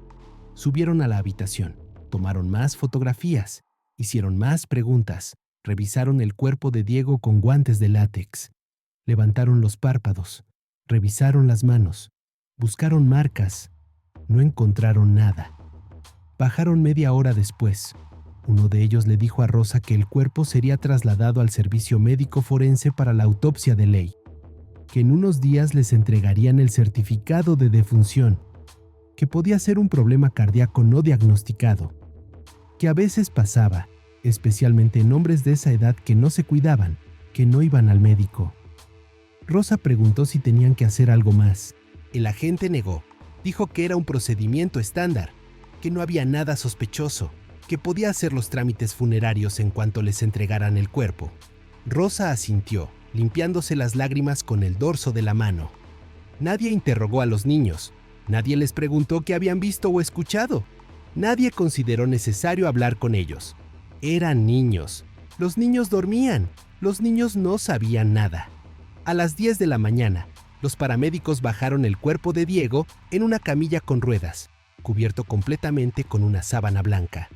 Subieron a la habitación, tomaron más fotografías, hicieron más preguntas, revisaron el cuerpo de Diego con guantes de látex, levantaron los párpados, revisaron las manos, buscaron marcas, no encontraron nada. Bajaron media hora después. Uno de ellos le dijo a Rosa que el cuerpo sería trasladado al servicio médico forense para la autopsia de ley, que en unos días les entregarían el certificado de defunción, que podía ser un problema cardíaco no diagnosticado, que a veces pasaba, especialmente en hombres de esa edad que no se cuidaban, que no iban al médico. Rosa preguntó si tenían que hacer algo más. El agente negó, dijo que era un procedimiento estándar, que no había nada sospechoso, que podía hacer los trámites funerarios en cuanto les entregaran el cuerpo. Rosa asintió, limpiándose las lágrimas con el dorso de la mano. Nadie interrogó a los niños, nadie les preguntó qué habían visto o escuchado. Nadie consideró necesario hablar con ellos. Eran niños. Los niños dormían. Los niños no sabían nada. A las 10 de la mañana, los paramédicos bajaron el cuerpo de Diego en una camilla con ruedas, cubierto completamente con una sábana blanca.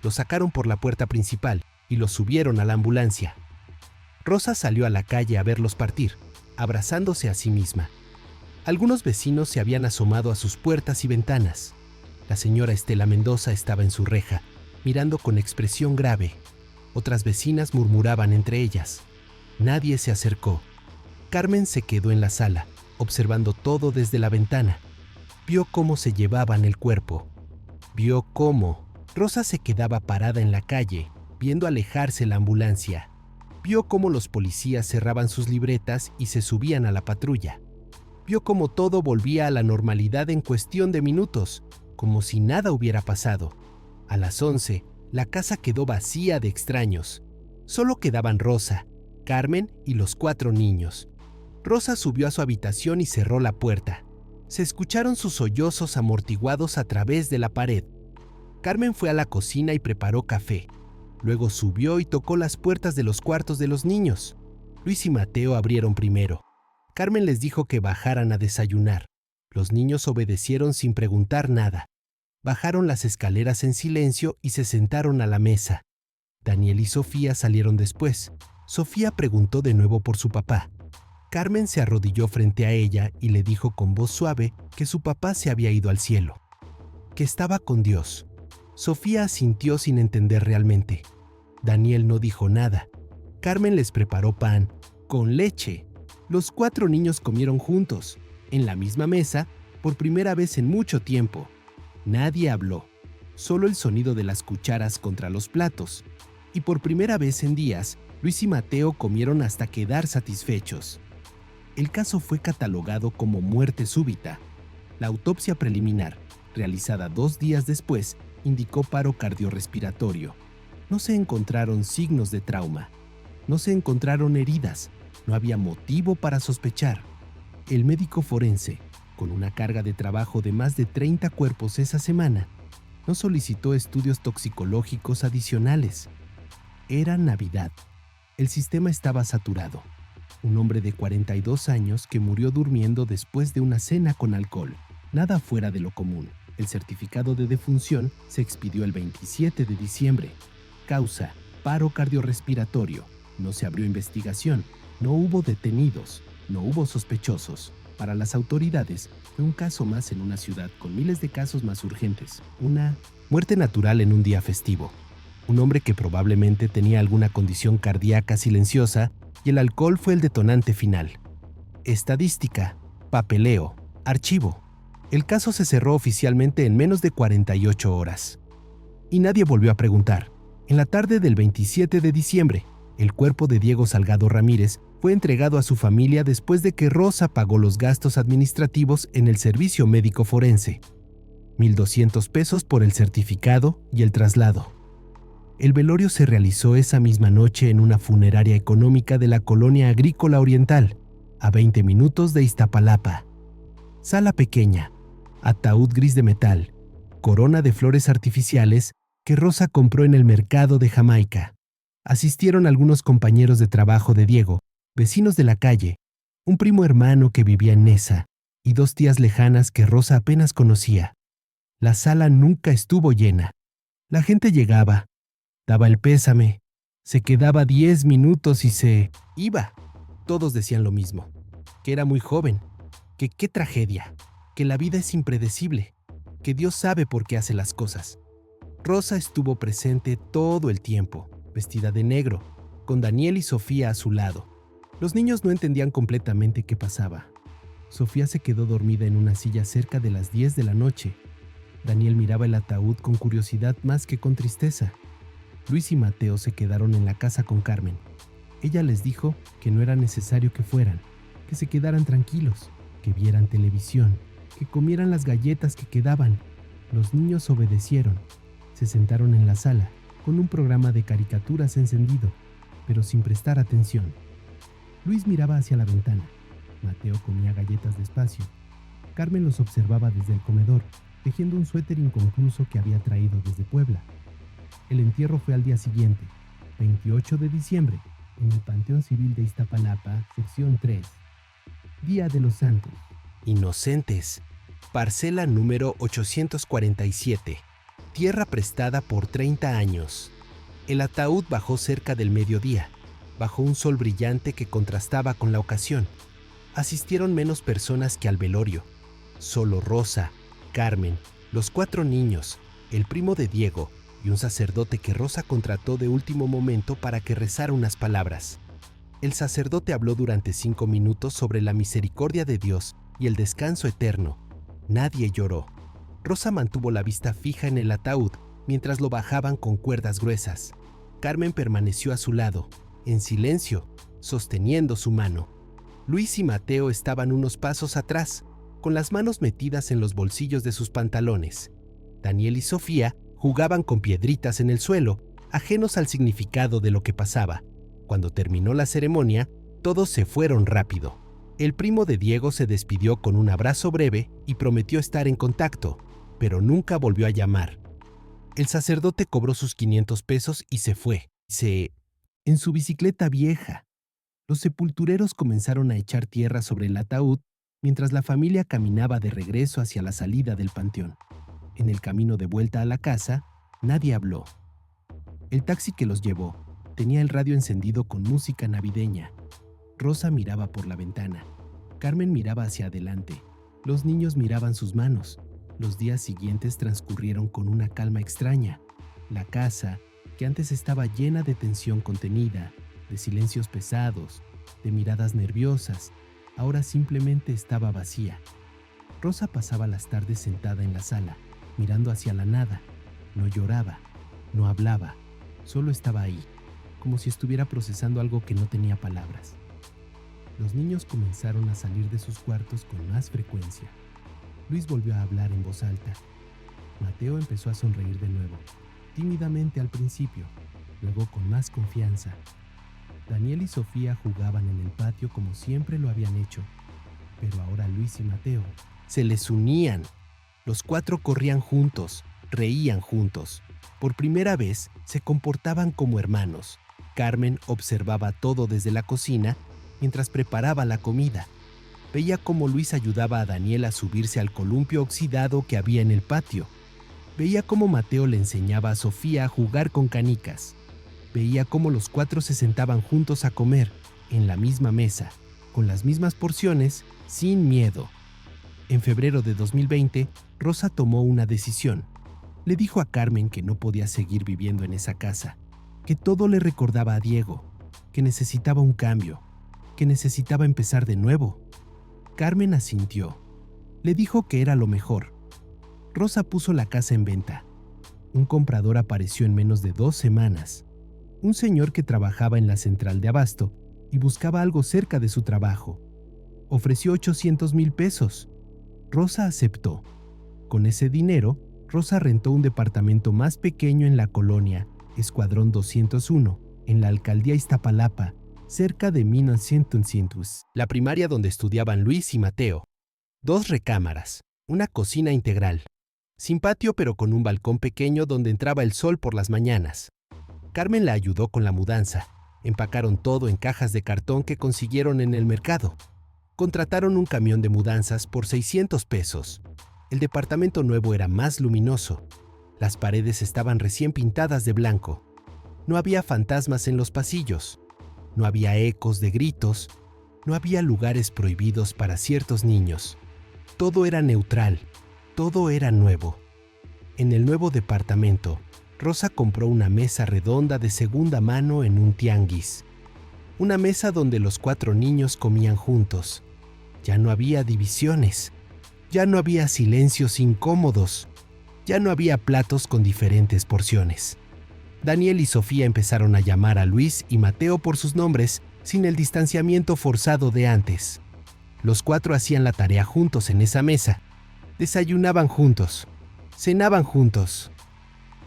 Lo sacaron por la puerta principal y lo subieron a la ambulancia. Rosa salió a la calle a verlos partir, abrazándose a sí misma. Algunos vecinos se habían asomado a sus puertas y ventanas. La señora Estela Mendoza estaba en su reja, mirando con expresión grave. Otras vecinas murmuraban entre ellas. Nadie se acercó. Carmen se quedó en la sala, observando todo desde la ventana. Vio cómo se llevaban el cuerpo. Vio cómo Rosa se quedaba parada en la calle, viendo alejarse la ambulancia. Vio cómo los policías cerraban sus libretas y se subían a la patrulla. Vio cómo todo volvía a la normalidad en cuestión de minutos, como si nada hubiera pasado. A las 11, la casa quedó vacía de extraños. Solo quedaban Rosa, Carmen y los 4 niños. Rosa subió a su habitación y cerró la puerta. Se escucharon sus sollozos amortiguados a través de la pared. Carmen fue a la cocina y preparó café. Luego subió y tocó las puertas de los cuartos de los niños. Luis y Mateo abrieron primero. Carmen les dijo que bajaran a desayunar. Los niños obedecieron sin preguntar nada. Bajaron las escaleras en silencio y se sentaron a la mesa. Daniel y Sofía salieron después. Sofía preguntó de nuevo por su papá. Carmen se arrodilló frente a ella y le dijo con voz suave que su papá se había ido al cielo, que estaba con Dios. Sofía asintió sin entender realmente. Daniel no dijo nada. Carmen les preparó pan, con leche. Los 4 niños comieron juntos, en la misma mesa, por primera vez en mucho tiempo. Nadie habló, solo el sonido de las cucharas contra los platos. Y por primera vez en días, Luis y Mateo comieron hasta quedar satisfechos. El caso fue catalogado como muerte súbita. La autopsia preliminar, realizada 2 días después, indicó paro cardiorrespiratorio. No se encontraron signos de trauma. No se encontraron heridas. No había motivo para sospechar. El médico forense, con una carga de trabajo de más de 30 cuerpos esa semana, no solicitó estudios toxicológicos adicionales. Era Navidad. El sistema estaba saturado. Un hombre de 42 años que murió durmiendo después de una cena con alcohol. Nada fuera de lo común. El certificado de defunción se expidió el 27 de diciembre. Causa: paro cardiorrespiratorio. No se abrió investigación. No hubo detenidos. No hubo sospechosos. Para las autoridades, fue un caso más en una ciudad con miles de casos más urgentes. Una muerte natural en un día festivo. Un hombre que probablemente tenía alguna condición cardíaca silenciosa y el alcohol fue el detonante final. Estadística, papeleo, archivo. El caso se cerró oficialmente en menos de 48 horas. Y nadie volvió a preguntar. En la tarde del 27 de diciembre, el cuerpo de Diego Salgado Ramírez fue entregado a su familia después de que Rosa pagó los gastos administrativos en el servicio médico forense. $1,200 por el certificado y el traslado. El velorio se realizó esa misma noche en una funeraria económica de la Colonia Agrícola Oriental, a 20 minutos de Iztapalapa. Sala pequeña, ataúd gris de metal, corona de flores artificiales que Rosa compró en el mercado de Jamaica. Asistieron algunos compañeros de trabajo de Diego, vecinos de la calle, un primo hermano que vivía en Nesa y 2 tías lejanas que Rosa apenas conocía. La sala nunca estuvo llena. La gente llegaba, daba el pésame, se quedaba 10 minutos y se iba. Todos decían lo mismo, que era muy joven, que qué tragedia, que la vida es impredecible, que Dios sabe por qué hace las cosas. Rosa estuvo presente todo el tiempo, vestida de negro, con Daniel y Sofía a su lado. Los niños no entendían completamente qué pasaba. Sofía se quedó dormida en una silla cerca de las 10 de la noche. Daniel miraba el ataúd con curiosidad más que con tristeza. Luis y Mateo se quedaron en la casa con Carmen. Ella les dijo que no era necesario que fueran, que se quedaran tranquilos, que vieran televisión, que comieran las galletas que quedaban. Los niños obedecieron. Se sentaron en la sala, con un programa de caricaturas encendido, pero sin prestar atención. Luis miraba hacia la ventana. Mateo comía galletas despacio. Carmen los observaba desde el comedor, tejiendo un suéter inconcluso que había traído desde Puebla. El entierro fue al día siguiente, 28 de diciembre, en el Panteón Civil de Iztapalapa, sección 3. Día de los Santos. Inocentes. Parcela número 847. Tierra prestada por 30 años. El ataúd bajó cerca del mediodía, bajo un sol brillante que contrastaba con la ocasión. Asistieron menos personas que al velorio. Solo Rosa, Carmen, los 4 niños, el primo de Diego y un sacerdote que Rosa contrató de último momento para que rezara unas palabras. El sacerdote habló durante 5 minutos sobre la misericordia de Dios y el descanso eterno. Nadie lloró. Rosa mantuvo la vista fija en el ataúd mientras lo bajaban con cuerdas gruesas. Carmen permaneció a su lado, en silencio, sosteniendo su mano. Luis y Mateo estaban unos pasos atrás, con las manos metidas en los bolsillos de sus pantalones. Daniel y Sofía jugaban con piedritas en el suelo, ajenos al significado de lo que pasaba. Cuando terminó la ceremonia, todos se fueron rápido. El primo de Diego se despidió con un abrazo breve y prometió estar en contacto, pero nunca volvió a llamar. El sacerdote cobró sus $500 y se fue. En su bicicleta vieja. Los sepultureros comenzaron a echar tierra sobre el ataúd mientras la familia caminaba de regreso hacia la salida del panteón. En el camino de vuelta a la casa, nadie habló. El taxi que los llevó tenía el radio encendido con música navideña. Rosa miraba por la ventana. Carmen miraba hacia adelante. Los niños miraban sus manos. Los días siguientes transcurrieron con una calma extraña. La casa, que antes estaba llena de tensión contenida, de silencios pesados, de miradas nerviosas, ahora simplemente estaba vacía. Rosa pasaba las tardes sentada en la sala, mirando hacia la nada. No lloraba, no hablaba, solo estaba ahí, como si estuviera procesando algo que no tenía palabras. Los niños comenzaron a salir de sus cuartos con más frecuencia. Luis volvió a hablar en voz alta. Mateo empezó a sonreír de nuevo, tímidamente al principio, luego con más confianza. Daniel y Sofía jugaban en el patio como siempre lo habían hecho, pero ahora Luis y Mateo se les unían. Los 4 corrían juntos, reían juntos. Por primera vez se comportaban como hermanos. Carmen observaba todo desde la cocina mientras preparaba la comida. Veía cómo Luis ayudaba a Daniel a subirse al columpio oxidado que había en el patio. Veía cómo Mateo le enseñaba a Sofía a jugar con canicas. Veía cómo los 4 se sentaban juntos a comer, en la misma mesa, con las mismas porciones, sin miedo. En febrero de 2020, Rosa tomó una decisión. Le dijo a Carmen que no podía seguir viviendo en esa casa, que todo le recordaba a Diego, que necesitaba un cambio, que necesitaba empezar de nuevo. Carmen asintió. Le dijo que era lo mejor. Rosa puso la casa en venta. Un comprador apareció en menos de 2 semanas. Un señor que trabajaba en la central de abasto y buscaba algo cerca de su trabajo. Ofreció $800,000. Rosa aceptó. Con ese dinero, Rosa rentó un departamento más pequeño en la colonia Escuadrón 201, en la alcaldía Iztapalapa, cerca de 1900, la primaria donde estudiaban Luis y Mateo. 2 recámaras, una cocina integral, sin patio pero con un balcón pequeño donde entraba el sol por las mañanas. Carmen la ayudó con la mudanza. Empacaron todo en cajas de cartón que consiguieron en el mercado. Contrataron un camión de mudanzas por 600 pesos. El departamento nuevo era más luminoso. Las paredes estaban recién pintadas de blanco. No había fantasmas en los pasillos. No había ecos de gritos. No había lugares prohibidos para ciertos niños. Todo era neutral. Todo era nuevo. En el nuevo departamento, Rosa compró una mesa redonda de segunda mano en un tianguis. Una mesa donde los 4 niños comían juntos. Ya no había divisiones. Ya no había silencios incómodos. Ya no había platos con diferentes porciones. Daniel y Sofía empezaron a llamar a Luis y Mateo por sus nombres sin el distanciamiento forzado de antes. Los 4 hacían la tarea juntos en esa mesa. Desayunaban juntos. Cenaban juntos.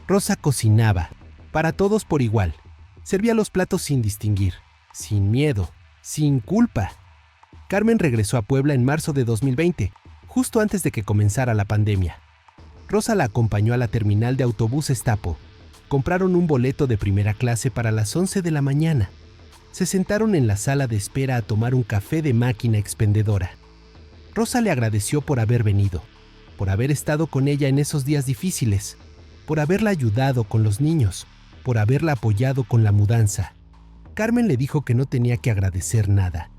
Rosa cocinaba, para todos por igual. Servía los platos sin distinguir, sin miedo, sin culpa. Carmen regresó a Puebla en marzo de 2020, justo antes de que comenzara la pandemia. Rosa la acompañó a la terminal de autobús Estapo. Compraron un boleto de primera clase para las 11 de la mañana. Se sentaron en la sala de espera a tomar un café de máquina expendedora. Rosa le agradeció por haber venido, por haber estado con ella en esos días difíciles, por haberla ayudado con los niños, por haberla apoyado con la mudanza. Carmen le dijo que no tenía que agradecer nada,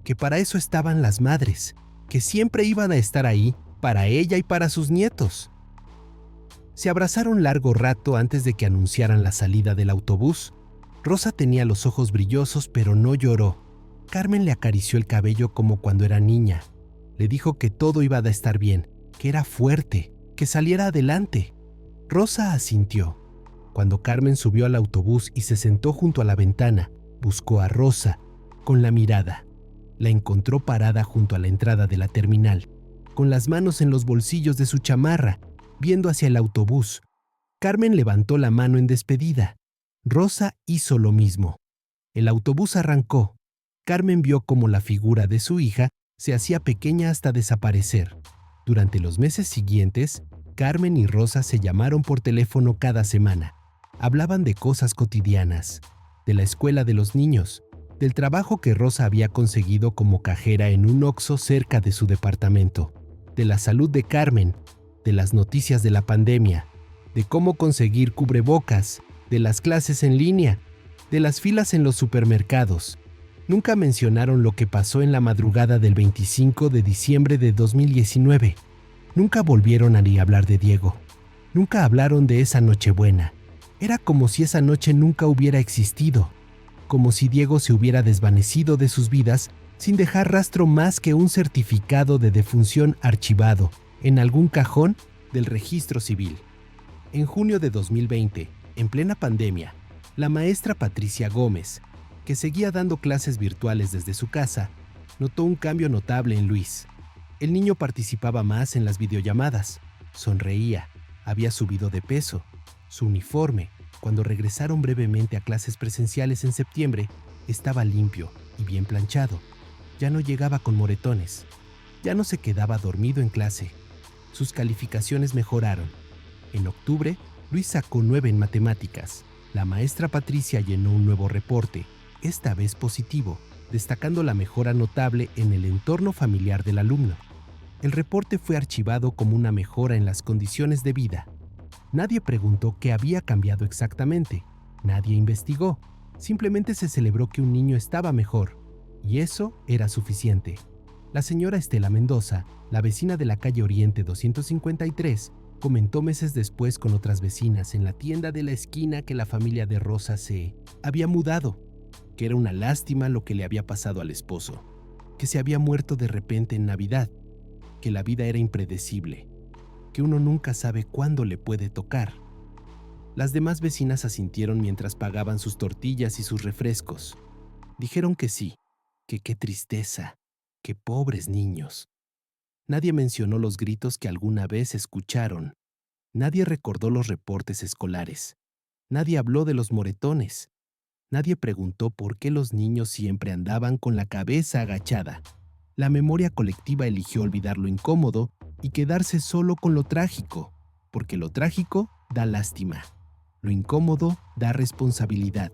que para eso estaban las madres, que siempre iban a estar ahí para ella y para sus nietos. Se abrazaron largo rato antes de que anunciaran la salida del autobús. Rosa tenía los ojos brillosos, pero no lloró. Carmen le acarició el cabello como cuando era niña. Le dijo que todo iba a estar bien, que era fuerte, que saliera adelante. Rosa asintió. Cuando Carmen subió al autobús y se sentó junto a la ventana, buscó a Rosa con la mirada. La encontró parada junto a la entrada de la terminal, con las manos en los bolsillos de su chamarra, viendo hacia el autobús. Carmen levantó la mano en despedida. Rosa hizo lo mismo. El autobús arrancó. Carmen vio cómo la figura de su hija se hacía pequeña hasta desaparecer. Durante los meses siguientes, Carmen y Rosa se llamaron por teléfono cada semana. Hablaban de cosas cotidianas, de la escuela de los niños, del trabajo que Rosa había conseguido como cajera en un Oxxo cerca de su departamento, de la salud de Carmen, de las noticias de la pandemia, de cómo conseguir cubrebocas, de las clases en línea, de las filas en los supermercados. Nunca mencionaron lo que pasó en la madrugada del 25 de diciembre de 2019. Nunca volvieron a ni hablar de Diego. Nunca hablaron de esa Nochebuena. Era como si esa noche nunca hubiera existido. Como si Diego se hubiera desvanecido de sus vidas sin dejar rastro más que un certificado de defunción archivado en algún cajón del registro civil. En junio de 2020, en plena pandemia, la maestra Patricia Gómez, que seguía dando clases virtuales desde su casa, notó un cambio notable en Luis. El niño participaba más en las videollamadas, sonreía, había subido de peso. Su uniforme, cuando regresaron brevemente a clases presenciales en septiembre, estaba limpio y bien planchado. Ya no llegaba con moretones. Ya no se quedaba dormido en clase. Sus calificaciones mejoraron. En octubre, Luis sacó 9 en matemáticas. La maestra Patricia llenó un nuevo reporte, esta vez positivo, destacando la mejora notable en el entorno familiar del alumno. El reporte fue archivado como una mejora en las condiciones de vida. Nadie preguntó qué había cambiado exactamente. Nadie investigó. Simplemente se celebró que un niño estaba mejor. Y eso era suficiente. La señora Estela Mendoza, la vecina de la calle Oriente 253, comentó meses después con otras vecinas en la tienda de la esquina que la familia de Rosa se había mudado, que era una lástima lo que le había pasado al esposo, que se había muerto de repente en Navidad, que la vida era impredecible, que uno nunca sabe cuándo le puede tocar. Las demás vecinas asintieron mientras pagaban sus tortillas y sus refrescos. Dijeron que sí, que qué tristeza, que pobres niños. Nadie mencionó los gritos que alguna vez escucharon. Nadie recordó los reportes escolares. Nadie habló de los moretones. Nadie preguntó por qué los niños siempre andaban con la cabeza agachada. La memoria colectiva eligió olvidar lo incómodo y quedarse solo con lo trágico, porque lo trágico da lástima. Lo incómodo da responsabilidad.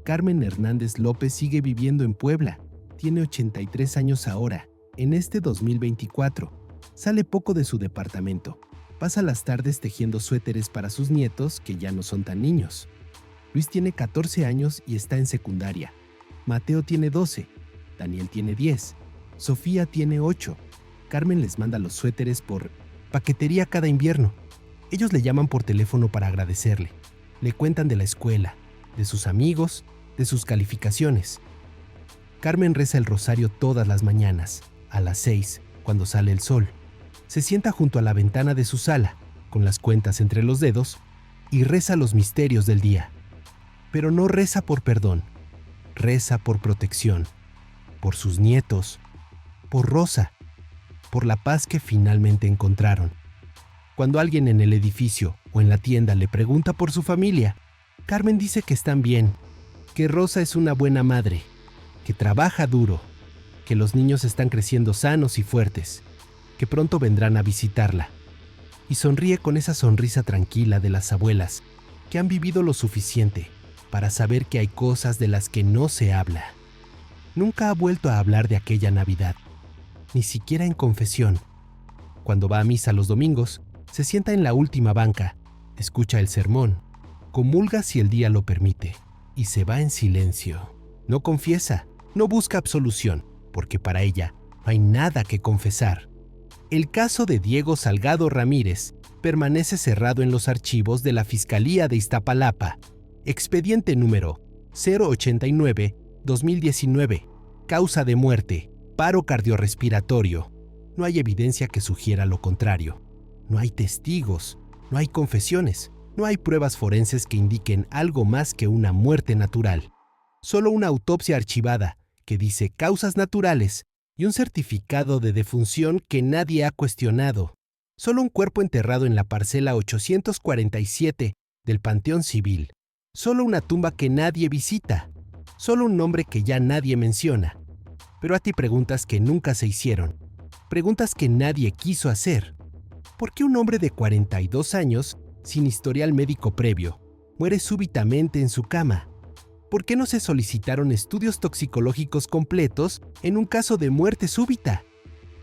Carmen Hernández López sigue viviendo en Puebla. Tiene 83 años ahora, en este 2024. Sale poco de su departamento. Pasa las tardes tejiendo suéteres para sus nietos, que ya no son tan niños. Luis tiene 14 años y está en secundaria. Mateo tiene 12. Daniel tiene 10. Sofía tiene 8. Carmen les manda los suéteres por paquetería cada invierno. Ellos le llaman por teléfono para agradecerle. Le cuentan de la escuela, de sus amigos, de sus calificaciones. Carmen reza el rosario todas las mañanas, a las 6, cuando sale el sol. Se sienta junto a la ventana de su sala, con las cuentas entre los dedos, y reza los misterios del día. Pero no reza por perdón, reza por protección, por sus nietos, por Rosa, por la paz que finalmente encontraron. Cuando alguien en el edificio o en la tienda le pregunta por su familia, Carmen dice que están bien, que Rosa es una buena madre, que trabaja duro, que los niños están creciendo sanos y fuertes, que pronto vendrán a visitarla. Y sonríe con esa sonrisa tranquila de las abuelas que han vivido lo suficiente para saber que hay cosas de las que no se habla. Nunca ha vuelto a hablar de aquella Navidad, ni siquiera en confesión. Cuando va a misa los domingos, se sienta en la última banca, escucha el sermón, comulga si el día lo permite, y se va en silencio. No confiesa, no busca absolución, porque para ella no hay nada que confesar. El caso de Diego Salgado Ramírez permanece cerrado en los archivos de la Fiscalía de Iztapalapa. Expediente número 089-2019. Causa de muerte, paro cardiorrespiratorio. No hay evidencia que sugiera lo contrario. No hay testigos, no hay confesiones, no hay pruebas forenses que indiquen algo más que una muerte natural. Solo una autopsia archivada que dice causas naturales y un certificado de defunción que nadie ha cuestionado. Solo un cuerpo enterrado en la parcela 847 del Panteón Civil. Solo una tumba que nadie visita. Solo un nombre que ya nadie menciona. Pero a ti preguntas que nunca se hicieron. Preguntas que nadie quiso hacer. ¿Por qué un hombre de 42 años, sin historial médico previo, muere súbitamente en su cama? ¿Por qué no se solicitaron estudios toxicológicos completos en un caso de muerte súbita?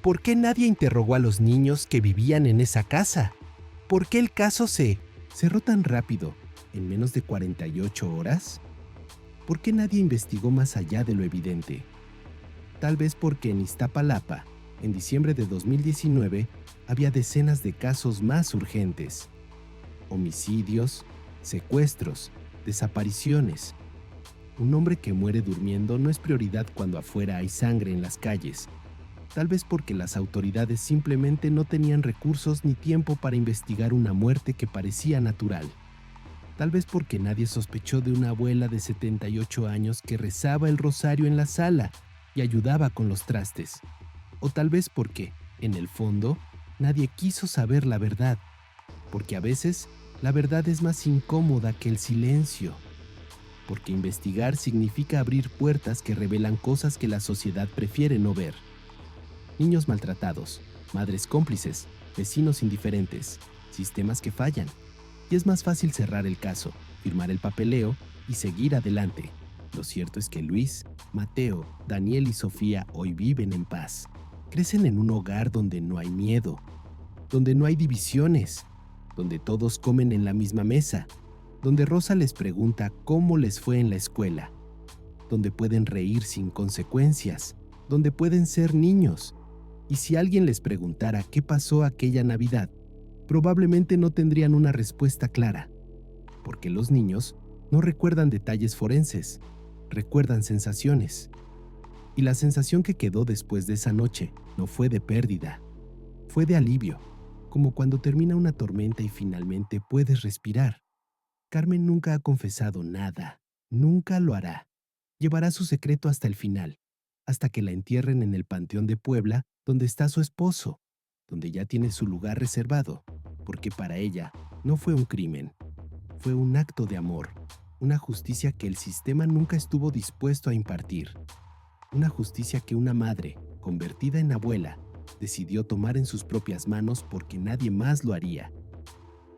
¿Por qué nadie interrogó a los niños que vivían en esa casa? ¿Por qué el caso se cerró tan rápido, en menos de 48 horas? ¿Por qué nadie investigó más allá de lo evidente? Tal vez porque en Iztapalapa, en diciembre de 2019, había decenas de casos más urgentes. Homicidios, secuestros, desapariciones. Un hombre que muere durmiendo no es prioridad cuando afuera hay sangre en las calles. Tal vez porque las autoridades simplemente no tenían recursos ni tiempo para investigar una muerte que parecía natural. Tal vez porque nadie sospechó de una abuela de 78 años que rezaba el rosario en la sala y ayudaba con los trastes. O tal vez porque, en el fondo, nadie quiso saber la verdad. Porque a veces, la verdad es más incómoda que el silencio. Porque investigar significa abrir puertas que revelan cosas que la sociedad prefiere no ver. Niños maltratados, madres cómplices, vecinos indiferentes, sistemas que fallan. Y es más fácil cerrar el caso, firmar el papeleo y seguir adelante. Lo cierto es que Luis, Mateo, Daniel y Sofía hoy viven en paz. Crecen en un hogar donde no hay miedo, donde no hay divisiones, donde todos comen en la misma mesa, donde Rosa les pregunta cómo les fue en la escuela, donde pueden reír sin consecuencias, donde pueden ser niños. Y si alguien les preguntara qué pasó aquella Navidad, probablemente no tendrían una respuesta clara, porque los niños no recuerdan detalles forenses, recuerdan sensaciones. Y la sensación que quedó después de esa noche no fue de pérdida, fue de alivio, como cuando termina una tormenta y finalmente puedes respirar. Carmen nunca ha confesado nada, nunca lo hará. Llevará su secreto hasta el final, hasta que la entierren en el Panteón de Puebla, donde está su esposo, donde ya tiene su lugar reservado, porque para ella no fue un crimen, fue un acto de amor, una justicia que el sistema nunca estuvo dispuesto a impartir, una justicia que una madre, convertida en abuela, decidió tomar en sus propias manos porque nadie más lo haría.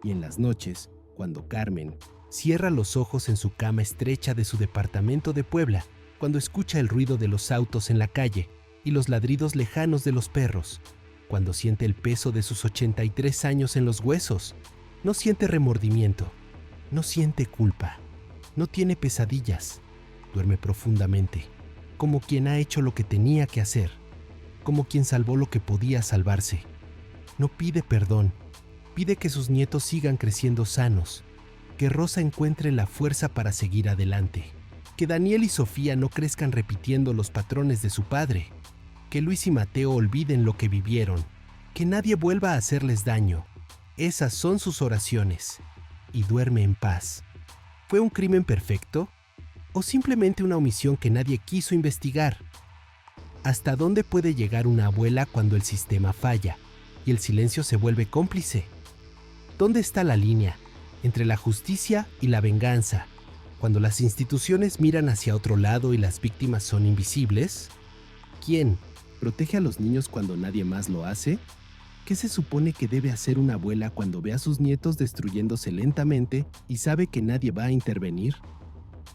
Y en las noches, cuando Carmen cierra los ojos en su cama estrecha de su departamento de Puebla, cuando escucha el ruido de los autos en la calle y los ladridos lejanos de los perros, cuando siente el peso de sus 83 años en los huesos, no siente remordimiento, no siente culpa, no tiene pesadillas, duerme profundamente, como quien ha hecho lo que tenía que hacer, como quien salvó lo que podía salvarse. No pide perdón, pide que sus nietos sigan creciendo sanos, que Rosa encuentre la fuerza para seguir adelante, que Daniel y Sofía no crezcan repitiendo los patrones de su padre, que Luis y Mateo olviden lo que vivieron, que nadie vuelva a hacerles daño. Esas son sus oraciones. Y duerme en paz. ¿Fue un crimen perfecto? ¿O simplemente una omisión que nadie quiso investigar? ¿Hasta dónde puede llegar una abuela cuando el sistema falla y el silencio se vuelve cómplice? ¿Dónde está la línea entre la justicia y la venganza, cuando las instituciones miran hacia otro lado y las víctimas son invisibles? ¿Quién protege a los niños cuando nadie más lo hace? ¿Qué se supone que debe hacer una abuela cuando ve a sus nietos destruyéndose lentamente y sabe que nadie va a intervenir?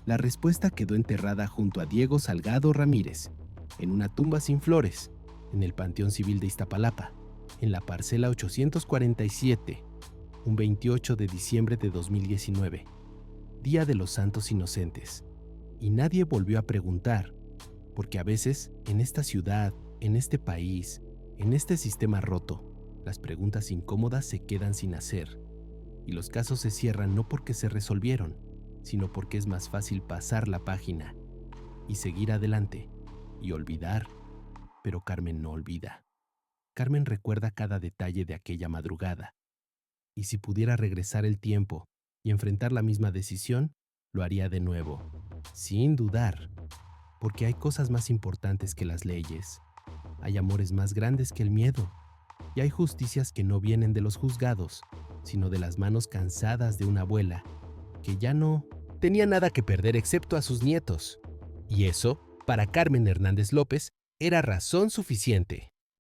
La respuesta quedó enterrada junto a Diego Salgado Ramírez, en una tumba sin flores, en el Panteón Civil de Iztapalapa, en la parcela 847, un 28 de diciembre de 2019, Día de los Santos Inocentes. Y nadie volvió a preguntar, porque a veces, en esta ciudad, en este país, en este sistema roto, las preguntas incómodas se quedan sin hacer, y los casos se cierran no porque se resolvieron, sino porque es más fácil pasar la página y seguir adelante y olvidar, pero Carmen no olvida. Carmen recuerda cada detalle de aquella madrugada, y si pudiera regresar el tiempo y enfrentar la misma decisión, lo haría de nuevo, sin dudar, porque hay cosas más importantes que las leyes, hay amores más grandes que el miedo, y hay justicias que no vienen de los juzgados, sino de las manos cansadas de una abuela, que ya no tenía nada que perder excepto a sus nietos. Y eso, para Carmen Hernández López, era razón suficiente.